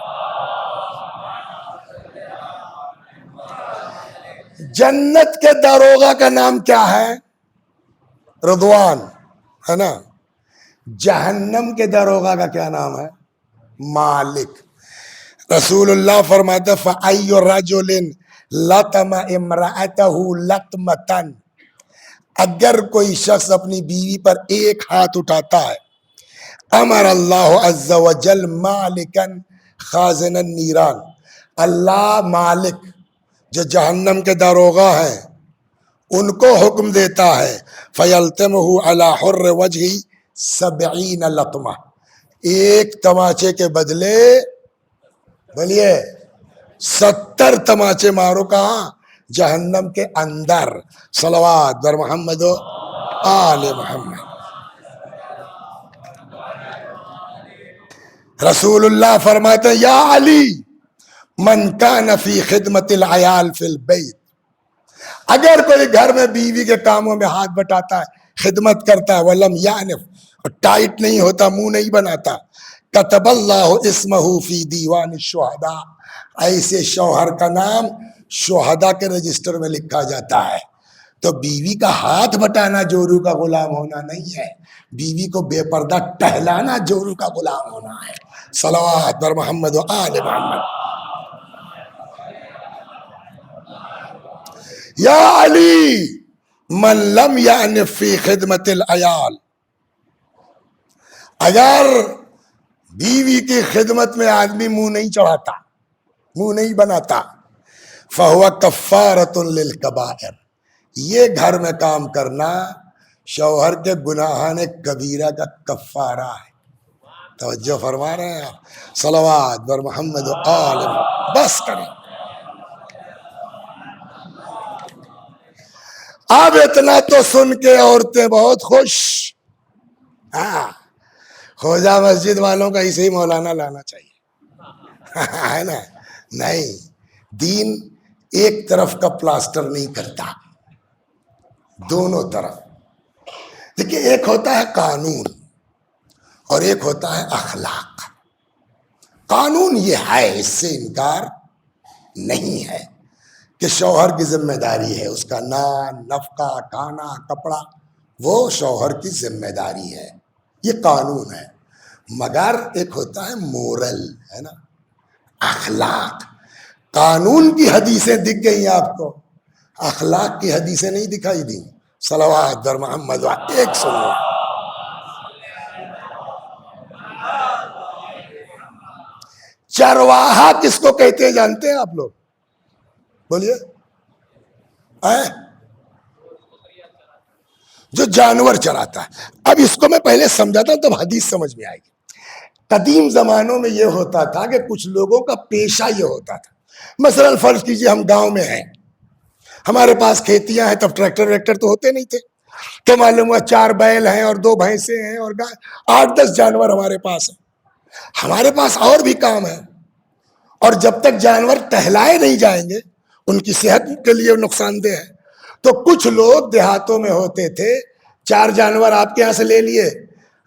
جنت کے داروغہ کا نام کیا ہے؟ رضوان، ہے نا. جہنم کے داروغہ کا کیا نام ہے؟ مالک. رسول اللہ فرماتے فَأَيُّ رَجُلٍ لَطَمَ امْرَأَتَهُ لَطْمَةً، اگر کوئی شخص اپنی بیوی پر ایک ہاتھ اٹھاتا ہے، امر اللہ عز وجل مالکن خازن النیران، اللہ مالک جو جہنم کے داروغہ ہیں ان کو حکم دیتا ہے فَيَلْتَمُهُ عَلَى حُرِّ وَجْهِ 70 لطمہ، ایک تماچے کے بدلے بولیے 70 تماچے مارو. کہاں؟ جہنم کے اندر. صلوات بر محمد و آل محمد. رسول اللہ فرماتے ہیں یا علی من کان فی خدمت العیال فی البیت، اگر کوئی گھر میں بیوی کے کاموں میں ہاتھ بٹاتا ہے، خدمت کرتا ہے، ولم یعنف، اور ٹائٹ نہیں ہوتا، منہ نہیں بناتا، کتب اللہ اسمہ فی دیوان الشہداء، ایسے شوہر کا نام شہداء کے رجسٹر میں لکھا جاتا ہے. تو بیوی کا ہاتھ بٹانا جورو کا غلام ہونا نہیں ہے، بیوی کو بے پردہ ٹہلانا جورو کا غلام ہونا ہے. صلوات بر محمد و آل محمد. یا علی من لم یعنف فی خدمت العیال، اگر بیوی کی خدمت میں آدمی منہ نہیں چڑھاتا، منہ نہیں بناتا، فہو کفارۃ للکبائر، یہ گھر میں کام کرنا شوہر کے گناہان کبیرہ کا کفارہ ہے. توجہ فرما رہے ہیں آپ؟ صلوات بر محمد و آل محمد. بس کریں. اب اتنا تو سن کے عورتیں بہت خوش. ہاں، خوجہ مسجد والوں کا اسے ہی مولانا لانا چاہیے، ہے نا. نہیں، دین ایک طرف کا پلاسٹر نہیں کرتا، دونوں طرف. دیکھیے ایک ہوتا ہے قانون اور ایک ہوتا ہے اخلاق. قانون یہ ہے، اس سے انکار نہیں ہے کہ شوہر کی ذمہ داری ہے، اس کا نان، نفقہ، کھانا، کپڑا، وہ شوہر کی ذمہ داری ہے، یہ قانون ہے. مگر ایک ہوتا ہے مورل، ہے نا، اخلاق. قانون کی حدیثیں دکھ گئی آپ کو، اخلاق کی حدیثیں نہیں دکھائی دی. صلوات در محمد. ایک سنو، چرواہا کس کو کہتے ہیں جانتے ہیں آپ لوگ؟ بولیے. جو جانور چراتا ہے. اب اس کو میں پہلے سمجھاتا ہوں تب حدیث سمجھ میں آئے گی. قدیم زمانوں میں یہ ہوتا تھا کہ کچھ لوگوں کا پیشہ یہ ہوتا تھا. مثلا فرض کیجئے ہم گاؤں میں ہیں، ہمارے پاس کھیتیاں ہیں، تب ٹریکٹر ویکٹر تو ہوتے نہیں تھے، تو معلوم ہوا 4 بیل ہیں اور 2 بھینسیں ہیں اور 8-10 جانور ہمارے پاس ہیں. ہمارے پاس اور بھی کام ہے، اور جب تک جانور ٹہلائے نہیں جائیں گے ان کی صحت کے لیے نقصان دہ ہے. تو کچھ لوگ دیہاتوں میں ہوتے تھے، 4 جانور آپ کے یہاں سے لے لیے،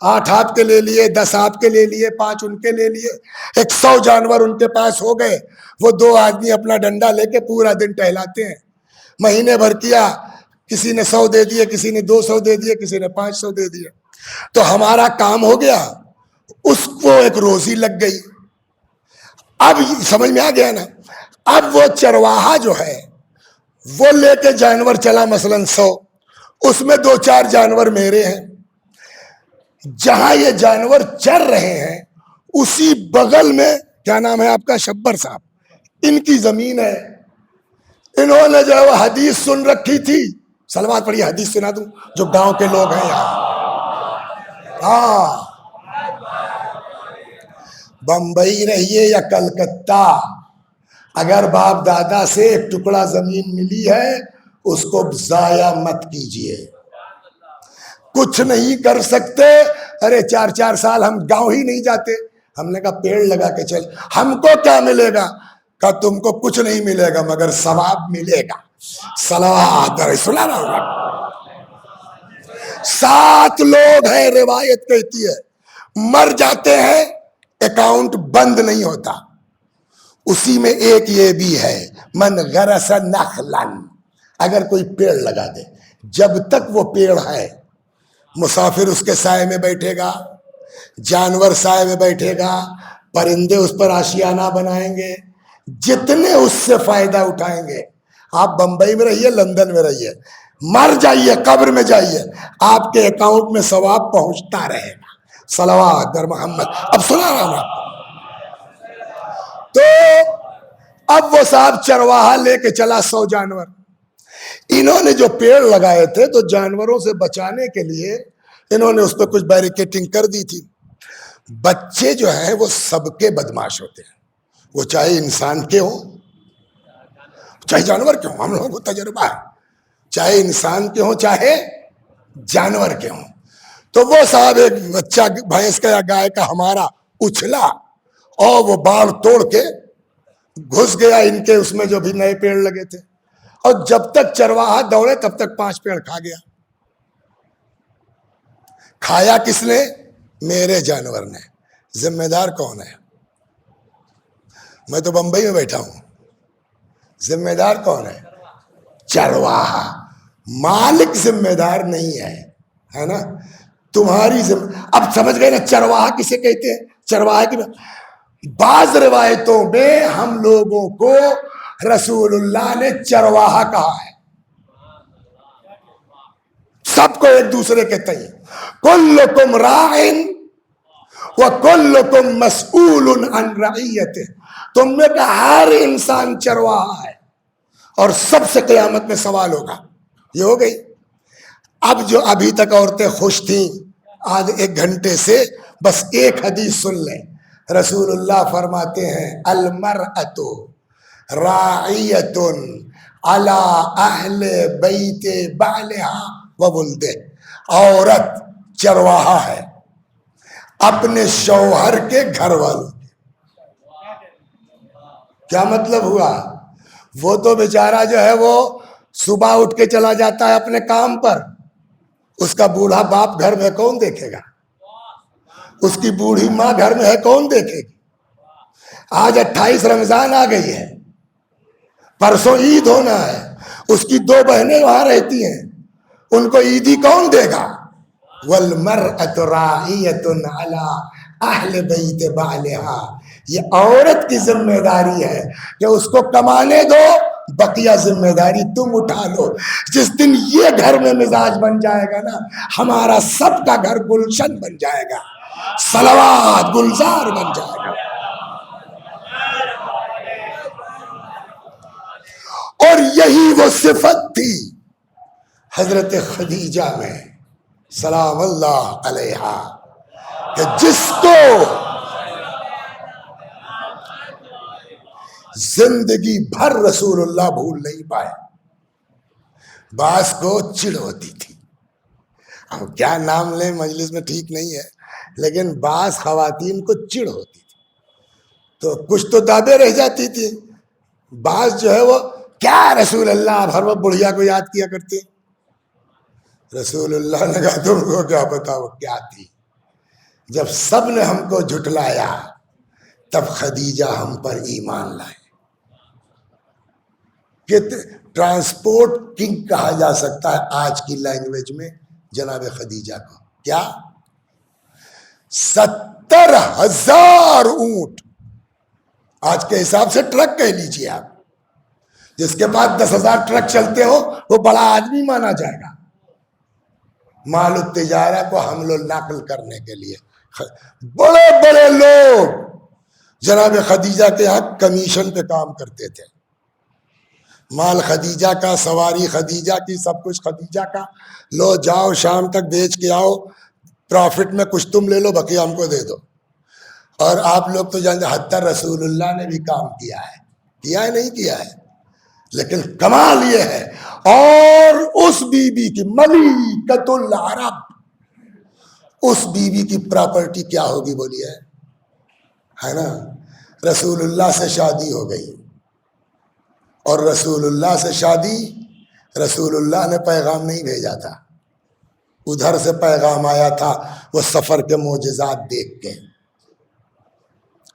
8 آپ کے لے لیے، 10 آپ کے لے لیے، 5 ان کے لے لیے، 100 جانور ان کے پاس ہو گئے. وہ 2 آدمی اپنا ڈنڈا لے کے پورا دن ٹہلاتے ہیں. مہینے بھر کیا، کسی نے 100 دے دیے، کسی نے 200 دے دیے، کسی نے 500 دے دیے. تو ہمارا کام ہو گیا، اس کو ایک روزی لگ گئی. اب سمجھ میں آ گیا نا. اب وہ چرواہا جو ہے وہ لے کے جانور چلا، مثلا 100، اس میں 2-4 جانور میرے ہیں. جہاں یہ جانور چر رہے ہیں اسی بغل میں، کیا نام ہے آپ کا؟ شبر صاحب، ان کی زمین ہے. انہوں نے جو ہے وہ حدیث سن رکھی تھی. سلوات پڑھیے، حدیث سنا دوں جو گاؤں کے لوگ ہیں یہاں. ہاں، بمبئی رہیے یا کلکتہ، اگر باپ دادا سے ایک ٹکڑا زمین ملی ہے اس کو ضائع مت کیجیے. کچھ نہیں کر سکتے. ارے 4 سال ہم گاؤں ہی نہیں جاتے. ہم نے کہا پیڑ لگا کے چل, ہم کو کیا ملے گا؟ کہا تم کو کچھ نہیں ملے گا مگر ثواب ملے گا. صلوات رسول اللہ. 7 لوگ ہیں, روایت کہتی ہے مر جاتے ہیں, اکاؤنٹ بند نہیں ہوتا. اسی میں ایک یہ بھی ہے, من غرس نخلا, اگر کوئی پیڑ لگا دے, جب تک وہ پیڑ ہے مسافر اس کے سائے میں بیٹھے گا, جانور سائے میں بیٹھے گا, پرندے اس پر آشیانہ بنائیں گے, جتنے اس سے فائدہ اٹھائیں گے. آپ بمبئی میں رہیے, لندن میں رہیے, مر جائیے, قبر میں جائیے, آپ کے اکاؤنٹ میں ثواب پہنچتا رہے گا. صلوات در محمد. اب سنا رہا ہوں. تو اب وہ صاحب چرواہا لے کے چلا 100 جانور. انہوں نے جو پیڑ لگائے تھے تو جانوروں سے بچانے کے لیے انہوں نے اس پہ کچھ بیریکیٹنگ کر دی تھی. بچے جو ہیں وہ سب کے بدماش ہوتے ہیں, وہ چاہے انسان کے ہوں چاہے جانور کے ہوں. ہم لوگوں کو تجربہ ہے, چاہے انسان کے ہوں چاہے جانور کے ہوں. تو وہ صاحب ایک بچہ بھینس کا یا گائے کا ہمارا اچھلا اور وہ باڑ توڑ کے گھس گیا ان کے اس میں جو بھی نئے پیڑ لگے تھے, اور جب تک چرواہا دوڑے تب تک 5 پیڑ کھا گیا. کھایا کس نے؟ میرے جانور نے. ذمہ دار کون ہے؟ میں تو بمبئی میں بیٹھا ہوں. ذمہ دار کون ہے؟ چرواہا. مالک ذمہ دار نہیں ہے نا, تمہاری اب سمجھ گئے نا چرواہا کسے کہتے ہیں؟ چرواہا کی بعض روایتوں میں ہم لوگوں کو رسول اللہ نے چرواہا کہا ہے. سب کو ایک دوسرے کے تئیں, کلکم راعٍ وکلکم مسئول عن رعیتہ, تم میں کا ہر انسان چرواہا ہے اور سب سے قیامت میں سوال ہوگا. یہ ہو گئی. اب جو ابھی تک عورتیں خوش تھیں آج 1 گھنٹے سے بس ایک حدیث سن لیں. رسول اللہ فرماتے ہیں المرأۃ راعیۃ علی اہل بیت بعلہا وولدہ, عورت چرواہا ہے اپنے شوہر کے گھر والوں. کیا مطلب ہوا؟ وہ تو بیچارہ جو ہے وہ صبح اٹھ کے چلا جاتا ہے اپنے کام پر, اس کا بوڑھا باپ گھر میں کون دیکھے گا؟ اس کی بوڑھی ماں گھر میں ہے کون دیکھے گی؟ آج 28 رمضان آ گئی ہے, پرسوں عید ہونا ہے, اس کی 2 بہنیں وہاں رہتی ہیں, ان کو عیدی کون دے گا؟ والمرأۃ راعیۃ علی اہل بیت بعلہا, یہ عورت کی ذمہ داری ہے کہ اس کو کمانے دو, بقیہ ذمہ داری تم اٹھا لو. جس دن یہ گھر میں مزاج بن جائے گا نا, ہمارا سب کا گھر گلشن بن جائے گا, صلوات گلزار بن جائے گا. اور یہی وہ صفت تھی حضرت خدیجہ میں سلام اللہ علیہا, کہ جس کو زندگی بھر رسول اللہ بھول نہیں پائے. بعض کو چڑ ہوتی تھی, اب کیا نام لیں مجلس میں ٹھیک نہیں ہے, لیکن بعض خواتین کو چڑ ہوتی تھی تو کچھ تو دادے رہ جاتی تھی. بعض جو ہے وہ کیا رسول اللہ ہر وقت بڑھیا کو یاد کیا کرتے. رسول اللہ نے کہا تم کو کیا پتا وہ کیا تھی. جب سب نے ہم کو جھٹلایا تب خدیجہ ہم پر ایمان لائے. کہ ٹرانسپورٹ کنگ کہا جا سکتا ہے آج کی لینگویج میں جناب خدیجہ کو. کیا 70,000 اونٹ, آج کے حساب سے ٹرک کہہ لیجیے آپ, جس کے بعد 10,000 ٹرک چلتے ہو وہ بڑا آدمی مانا جائے گا. مال التجارہ کو حمل و نقل کرنے کے لیے بڑے بڑے لوگ جناب خدیجہ کے یہاں کمیشن پہ کام کرتے تھے. مال خدیجہ کا, سواری خدیجہ کی, سب کچھ خدیجہ کا. لو جاؤ شام تک بیچ کے آؤ, پروفٹ میں کچھ تم لے لو, بقیہ ہم کو دے دو. اور آپ لوگ تو جانتے حتی رسول اللہ نے بھی کام کیا ہے, کیا ہے نہیں کیا ہے, لیکن کمال یہ ہے. اور اس بی بی کی ملکۃ العرب, اس بیوی کی پراپرٹی کیا ہوگی بولیے؟ ہے نا؟ رسول اللہ سے شادی ہو گئی، اور رسول اللہ سے شادی، رسول اللہ نے پیغام نہیں بھیجا تھا، ادھر سے پیغام آیا تھا، وہ سفر کے معجزات دیکھ کے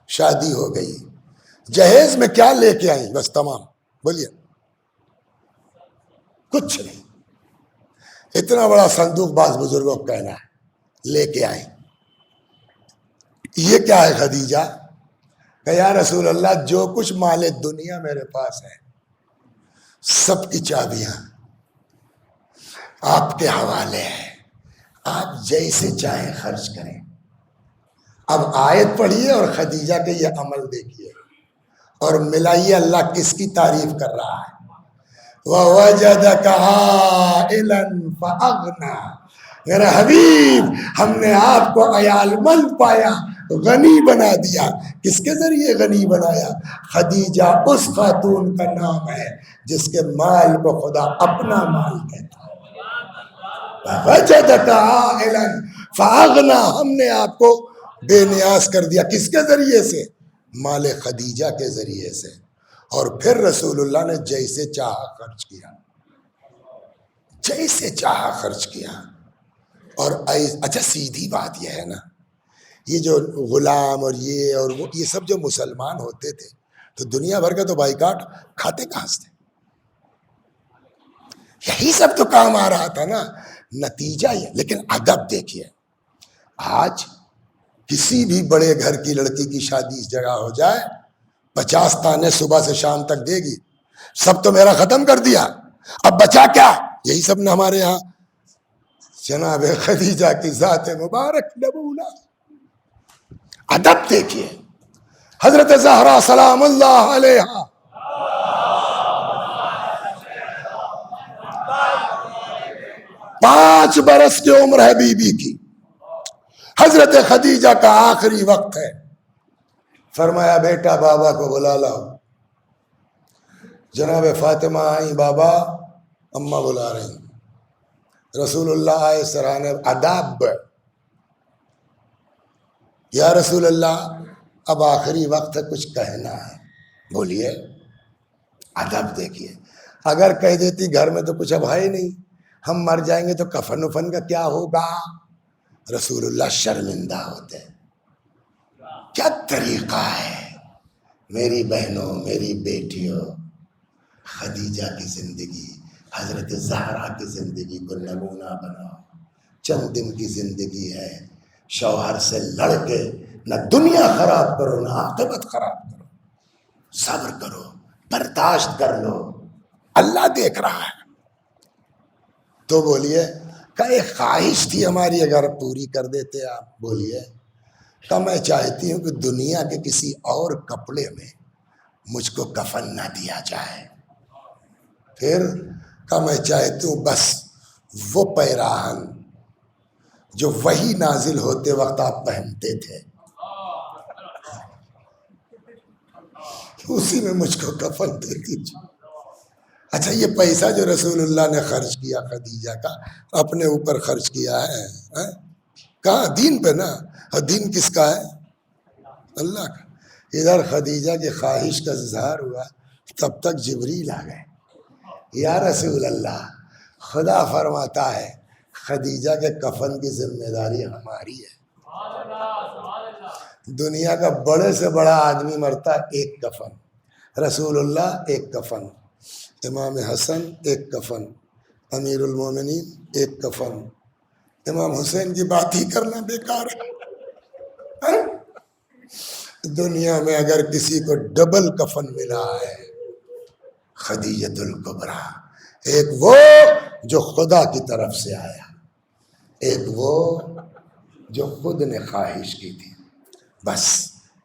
شادی ہو گئی۔ جہیز میں کیا لے کے آئیں؟ بس تمام، بولیے۔ کچھ نہیں، اتنا بڑا صندوق بعض بزرگوں کو کہنا ہے لے کے آئیں۔ یہ کیا ہے خدیجہ؟ کہ یا رسول اللہ جو کچھ مال دنیا میرے پاس ہے سب کی چابیاں آپ کے حوالے ہیں، آپ جیسے چاہیں خرچ کریں۔ اب آیت پڑھیے اور خدیجہ کے یہ عمل دیکھیے اور ملائیے اللہ کس کی تعریف کر رہا ہے۔ وَوَجَدَكَ عَائِلًا فَأَغْنَىٰ، میرا حبیب ہم نے آپ کو عیال مند پایا، غنی بنا دیا۔ کس کے ذریعے غنی بنایا؟ خدیجہ اس خاتون کا نام ہے جس کے مال کو خدا اپنا مال کہتا ہے۔ وَوَجَدَكَ عَائِلًا فَأَغْنَىٰ، ہم نے آپ کو بے نیاز کر دیا۔ کس کے ذریعے سے؟ مال خدیجہ کے ذریعے سے۔ اور پھر رسول اللہ نے جیسے چاہا خرچ کیا، جیسے چاہا خرچ کیا۔ اور اچھا سیدھی بات یہ ہے نا، یہ جو غلام اور وہ یہ سب جو مسلمان ہوتے تھے تو دنیا بھر کا تو بائیکاٹ کھاتے کہاں سے؟ یہی سب تو کام آ رہا تھا نا، نتیجہ یہ۔ لیکن ادب دیکھیے، آج کسی بھی بڑے گھر کی لڑکی کی شادی اس جگہ ہو جائے، 50 تانے صبح سے شام تک دے گی، سب تو میرا ختم کر دیا، اب بچا کیا؟ یہی سب نے ہمارے ہاں جناب خدیجہ کی ذات مبارک نمونہ۔ ادب دیکھیے، حضرت زہرا سلام اللہ علیہا 5 برس کی عمر ہے بی بی کی، حضرت خدیجہ کا آخری وقت ہے، فرمایا بیٹا بابا کو بلا لاؤ۔ جناب فاطمہ آئیں، بابا اماں بلا رہی۔ رسول اللہ آئے، سرانے ادب، یا رسول اللہ اب آخری وقت ہے، کچھ کہنا ہے، بولیے۔ ادب دیکھیے، اگر کہہ دیتی گھر میں تو کچھ اب ہے نہیں، ہم مر جائیں گے تو کفن وفن کا کیا ہوگا، رسول اللہ شرمندہ ہوتے۔ کیا طریقہ ہے؟ میری بہنوں، میری بیٹیوں، خدیجہ کی زندگی، حضرت زہرا کی زندگی کو نمونہ بناؤ۔ چند دن کی زندگی ہے، شوہر سے لڑ کے نہ دنیا خراب کرو نہ عاقبت خراب کرو، صبر کرو، برداشت کر لو، اللہ دیکھ رہا ہے۔ تو بولیے کہ ایک خواہش تھی ہماری، اگر پوری کر دیتے آپ، بولیے کہ میں چاہتی ہوں کہ دنیا کے کسی اور کپڑے میں مجھ کو کفن نہ دیا جائے، پھر کہ میں چاہتی ہوں بس وہ پیراہن جو وہی نازل ہوتے وقت آپ پہنتے تھے اسی میں مجھ کو کفن دے دیجیے۔ اچھا یہ پیسہ جو رسول اللہ نے خرچ کیا خدیجہ کا، اپنے اوپر خرچ کیا ہے، کہاں؟ دین پہ نا، اور دین کس کا ہے؟ اللہ کا۔ ادھر خدیجہ کی خواہش کا اظہار ہوا، تب تک جبریل آ گئے، یا رسول اللہ خدا فرماتا ہے خدیجہ کے کفن کی ذمہ داری ہماری ہے۔ دنیا کا بڑے سے بڑا آدمی مرتا ہے ایک کفن، رسول اللہ ایک کفن، امام حسن ایک کفن، امیر المومنین ایک کفن، امام حسین کی بات ہی کرنا بیکار ہے۔ دنیا میں اگر کسی کو ڈبل کفن ملا ہے خدیجۃ الکبریٰ، ایک وہ جو خدا کی طرف سے آیا، ایک وہ جو خود نے خواہش کی تھی۔ بس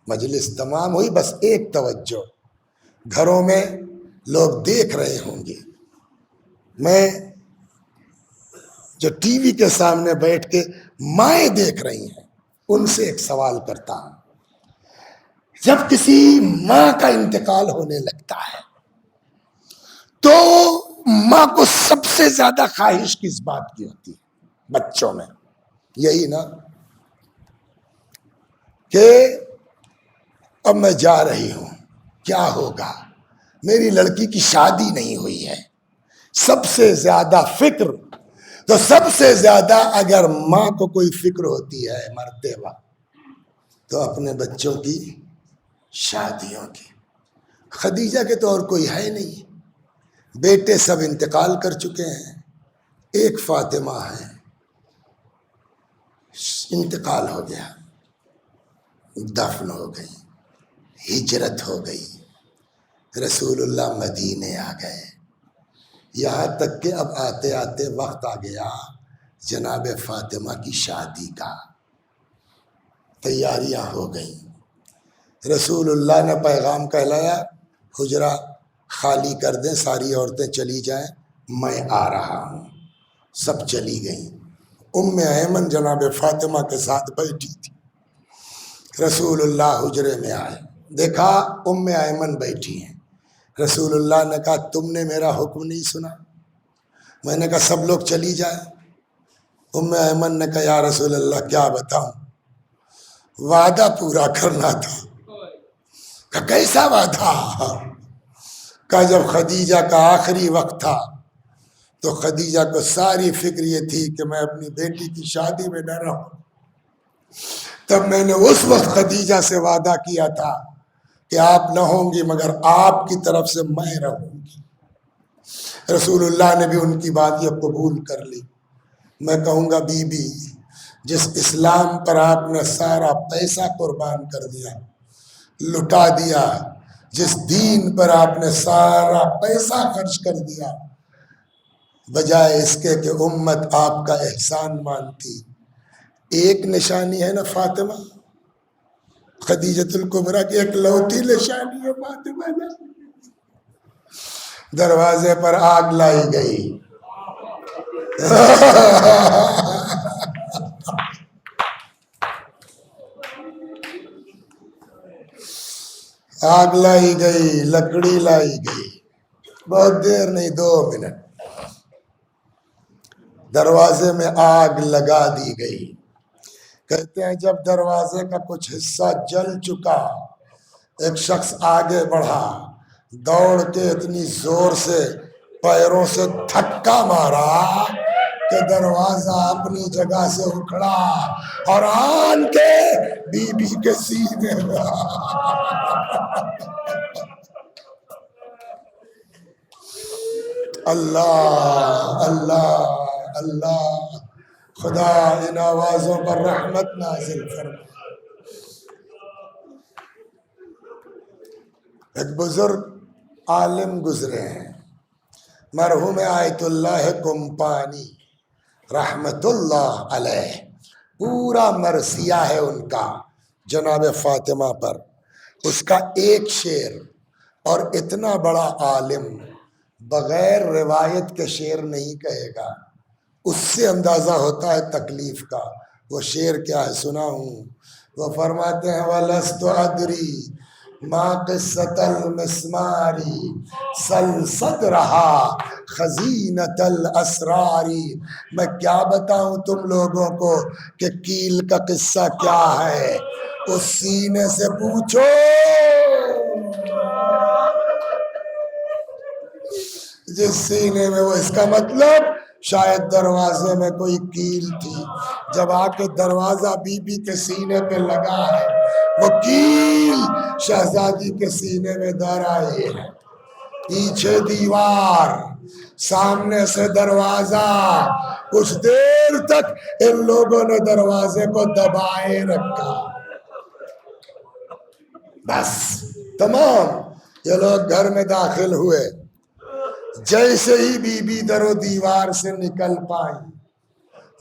مجلس تمام ہوئی، بس ایک توجہ، گھروں میں لوگ دیکھ رہے ہوں گے، میں جو ٹی وی کے سامنے بیٹھ کے مائیں دیکھ رہی ہیں ان سے ایک سوال کرتا ہوں، جب کسی ماں کا انتقال ہونے لگتا ہے تو ماں کو سب سے زیادہ خواہش کس بات کی ہوتی ہے؟ بچوں میں، یہی نا؟ کہ اب میں جا رہی ہوں، کیا ہوگا، میری لڑکی کی شادی نہیں ہوئی ہے۔ سب سے زیادہ فکر تو سب سے زیادہ اگر ماں کو کوئی فکر ہوتی ہے مرتے وقت تو اپنے بچوں کی شادیوں کی۔ خدیجہ کے تو اور کوئی ہے نہیں، بیٹے سب انتقال کر چکے ہیں، ایک فاطمہ ہے، انتقال ہو گیا، دفن ہو گئی، ہجرت ہو گئی، رسول اللہ مدینے آ گئے، یہاں تک کہ اب آتے آتے وقت آ گیا جناب فاطمہ کی شادی کا، تیاریاں ہو گئیں۔ رسول اللہ نے پیغام کہلایا حجرہ خالی کر دیں، ساری عورتیں چلی جائیں، میں آ رہا ہوں۔ سب چلی گئیں، ام ایمن جناب فاطمہ کے ساتھ بیٹھی تھی۔ رسول اللہ حجرے میں آئے، دیکھا ام ایمن بیٹھی ہیں۔ رسول اللہ نے کہا تم نے میرا حکم نہیں سنا؟ میں نے کہا سب لوگ چلی جائیں۔ ام ایمن نے کہا یا رسول اللہ کیا بتاؤں، وعدہ پورا کرنا تھا۔ کہا کیسا وعدہ؟ کہا جب خدیجہ کا آخری وقت تھا تو خدیجہ کو ساری فکر یہ تھی کہ میں اپنی بیٹی کی شادی میں نہ رہوں، تب میں نے اس وقت خدیجہ سے وعدہ کیا تھا کہ آپ نہ ہوں گی مگر آپ کی طرف سے میں رہوں گی۔ رسول اللہ نے بھی ان کی بات یہ قبول کر لی۔ میں کہوں گا بی بی جس اسلام پر آپ نے سارا پیسہ قربان کر دیا، لٹا دیا، جس دین پر آپ نے سارا پیسہ خرچ کر دیا، بجائے اس کے کہ امت آپ کا احسان مانتی، ایک نشانی ہے نا فاطمہ، خدیجۃ الکبریٰ کی ایک لوتی نشانی ہے فاطمہ نے، دروازے پر آگ لائی گئی۔ آگ لائی گئی، لکڑی لائی گئی، بہت دیر نہیں 2 منٹ، دروازے میں آگ لگا دی گئی۔ کہتے ہیں جب دروازے کا کچھ حصہ جل چکا، ایک شخص آگے بڑھا، دوڑ کے اتنی زور سے پیروں سے دھکا مارا کہ دروازہ اپنی جگہ سے اکھڑا اور آن کے بی بی کے سینے میں۔ اللہ اللہ اللہ، خدا ان آوازوں پر رحمت نازل فرما۔ ایک بزرگ عالم گزرے ہیں، مرحوم آیت اللہ کمپانی رحمت اللہ علیہ، پورا مرثیہ ہے ان کا جناب فاطمہ پر، اس کا ایک شعر، اور اتنا بڑا عالم بغیر روایت کے شعر نہیں کہے گا، اس سے اندازہ ہوتا ہے تکلیف کا۔ وہ شعر کیا ہے سناؤں؟ وہ فرماتے ہیں وَلَسْتُ أَدْرِي مَا قِصَّةَ الْمِسْمَارِ سَلْ صَدْرَهَا خَزِينَةَ الْأَسْرَارِ، میں کیا بتاؤں تم لوگوں کو کہ کیل کا قصہ کیا ہے، اس سینے سے پوچھو جس سینے میں وہ، اس کا مطلب شاید دروازے میں کوئی کیل تھی، جب آ کے دروازہ بی بی کے سینے پہ لگا ہے، وہ کیل شہزادی کے سینے میں در آئی ہے، پیچھے دیوار، سامنے سے دروازہ، کچھ دیر تک ان لوگوں نے دروازے کو دبائے رکھا، بس تمام۔ یہ لوگ گھر میں داخل ہوئے، جیسے ہی بی بی در و دیوار سے نکل پائیں،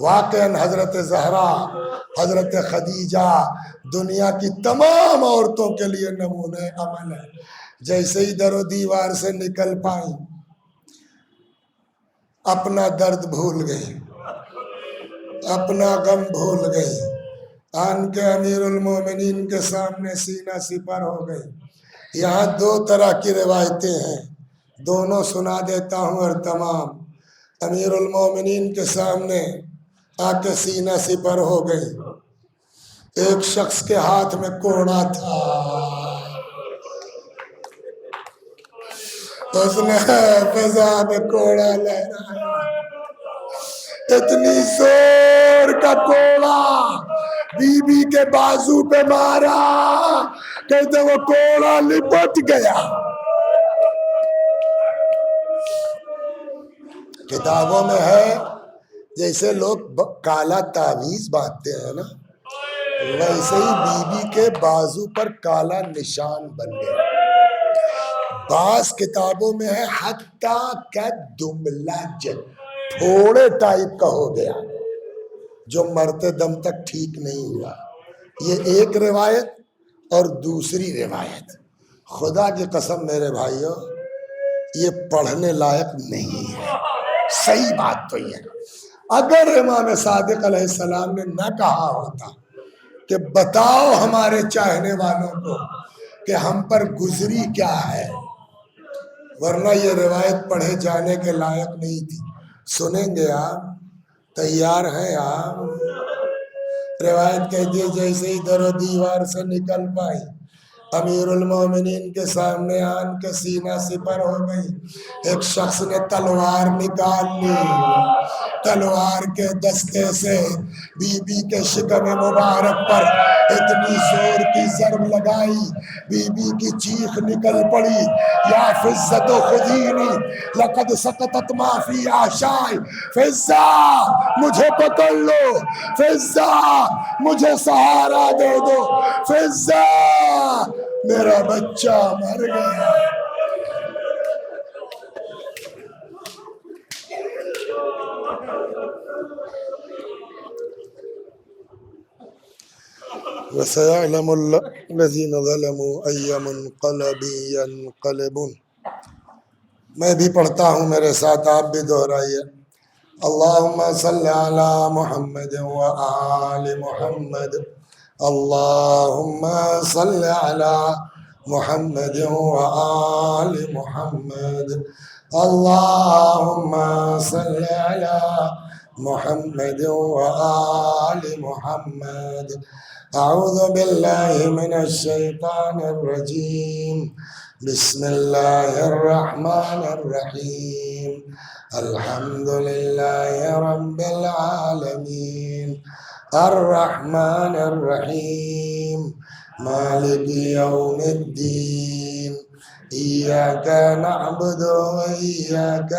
واقعاً حضرت زہرا، حضرت خدیجہ دنیا کی تمام عورتوں کے لیے نمونہ عمل ہے، جیسے ہی در و دیوار سے نکل پائیں اپنا درد بھول گئی، اپنا غم بھول گئی، آن کے امیر المومنین کے سامنے سینہ سپر ہو گئی۔ یہاں 2 طرح کی روایتیں ہیں، دونوں سنا دیتا ہوں اور تمام۔ امیر المومنین کے سامنے آ کے سینہ سپر ہو گئی، ایک شخص کے ہاتھ میں کوڑا تھا، اس نے فضا میں کوڑا لہرایا، اتنی زور کا کوڑا بی بی کے بازو پہ مارا، کہتے وہ کوڑا لپٹ گیا۔ کتابوں میں ہے جیسے لوگ کالا تعویذ باندھتے ہیں نا، ویسے ہی بی بی کے بازو پر کالا نشان بن گیا۔ بعض کتابوں میں ہے حتیٰ کہ دملج، تھوڑے ٹائپ کا ہو گیا جو مرتے دم تک ٹھیک نہیں ہوا۔ یہ ایک روایت اور دوسری روایت، خدا کی قسم میرے بھائیوں یہ پڑھنے لائق نہیں ہے۔ صحیح بات تو یہ ہے، اگر امام صادق علیہ السلام نے نہ کہا ہوتا کہ بتاؤ ہمارے چاہنے والوں کو کہ ہم پر گزری کیا ہے، ورنہ یہ روایت پڑھے جانے کے لائق نہیں تھی۔ سنیں گے آپ؟ تیار ہیں آپ؟ روایت کہتی ہے جیسے ہی در و دیوار سے نکل پائی، امیر المومنین کے سامنے آن کے سینہ سپر ہو گئی، ایک شخص نے تلوار نکال لی، تلوار کے دستے سے بی بی کے شکم مبارک پر اتنی زور کی ضرب لگائی، بی بی کی چیخ نکل پڑی، یا فزت خذینی لقد سقطت ما فی عشائی، فزا مجھے پکڑ لو، فزا مجھے سہارا دے دو، فزا میرا بچہ مر گیا۔ وَسَيَعْلَمُ الَّذِينَ ظَلَمُوا أَيَّ مُنْقَلَبٍ يَنْقَلِبُونَ۔ میں بھی پڑھتا ہوں، میرے ساتھ آپ بھی دہرائیے۔ اللہم صلی علی محمد وآل محمد، اللہم صلی علی محمد وآل محمد، اللہم صلی علی محمد وآل محمد۔ اعوذ باللہ من الشیطان الرجیم، بسم اللہ الرحمن الرحیم، الحمدللہ رب العالمین، الرحمن الرحیم، مالک یوم الدین، ایاک نعبد و ایاک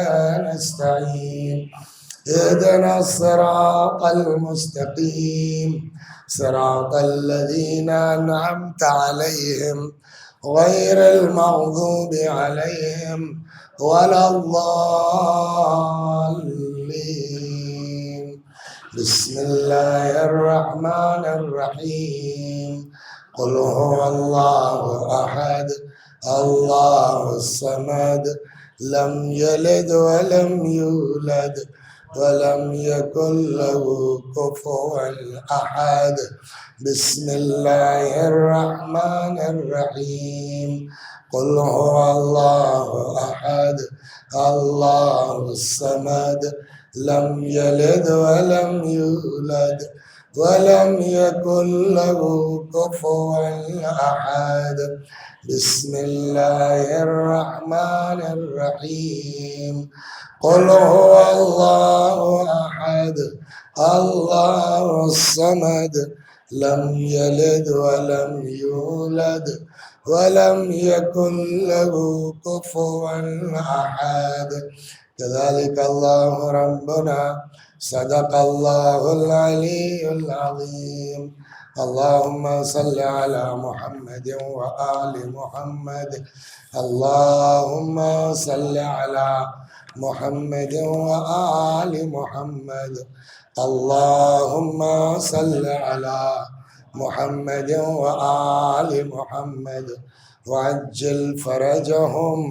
نستعین، اهدنا الصراط المستقیم، صراط الذین انعمت علیہم غیر المغضوب علیہم ولا الضالین۔ بسم اللہ الرحمن الرحیم، قل هو اللہ احد اللہ الصمد، لم یلد ولم یولد ولم یکن له کفوا احد۔ بسم اللہ الرحمن الرحیم، قل هو اللہ احد اللہ الصمد، لم یلد ولم یولد ولم یکن له کفوا احد۔ بسم اللہ الرحمن الرحیم، قل هو اللہ احد اللہ الصمد، لم یلد ولم یولد ولم یکن له کفوا احد۔ كذلك اللہ ربنا صدق اللہ العلی العظیم۔ اللہم صل علی محمد وآل محمد، اللہم صل علی محمد وآل محمد، اللہم صل علی محمد وآل محمد، وعجل فرجهم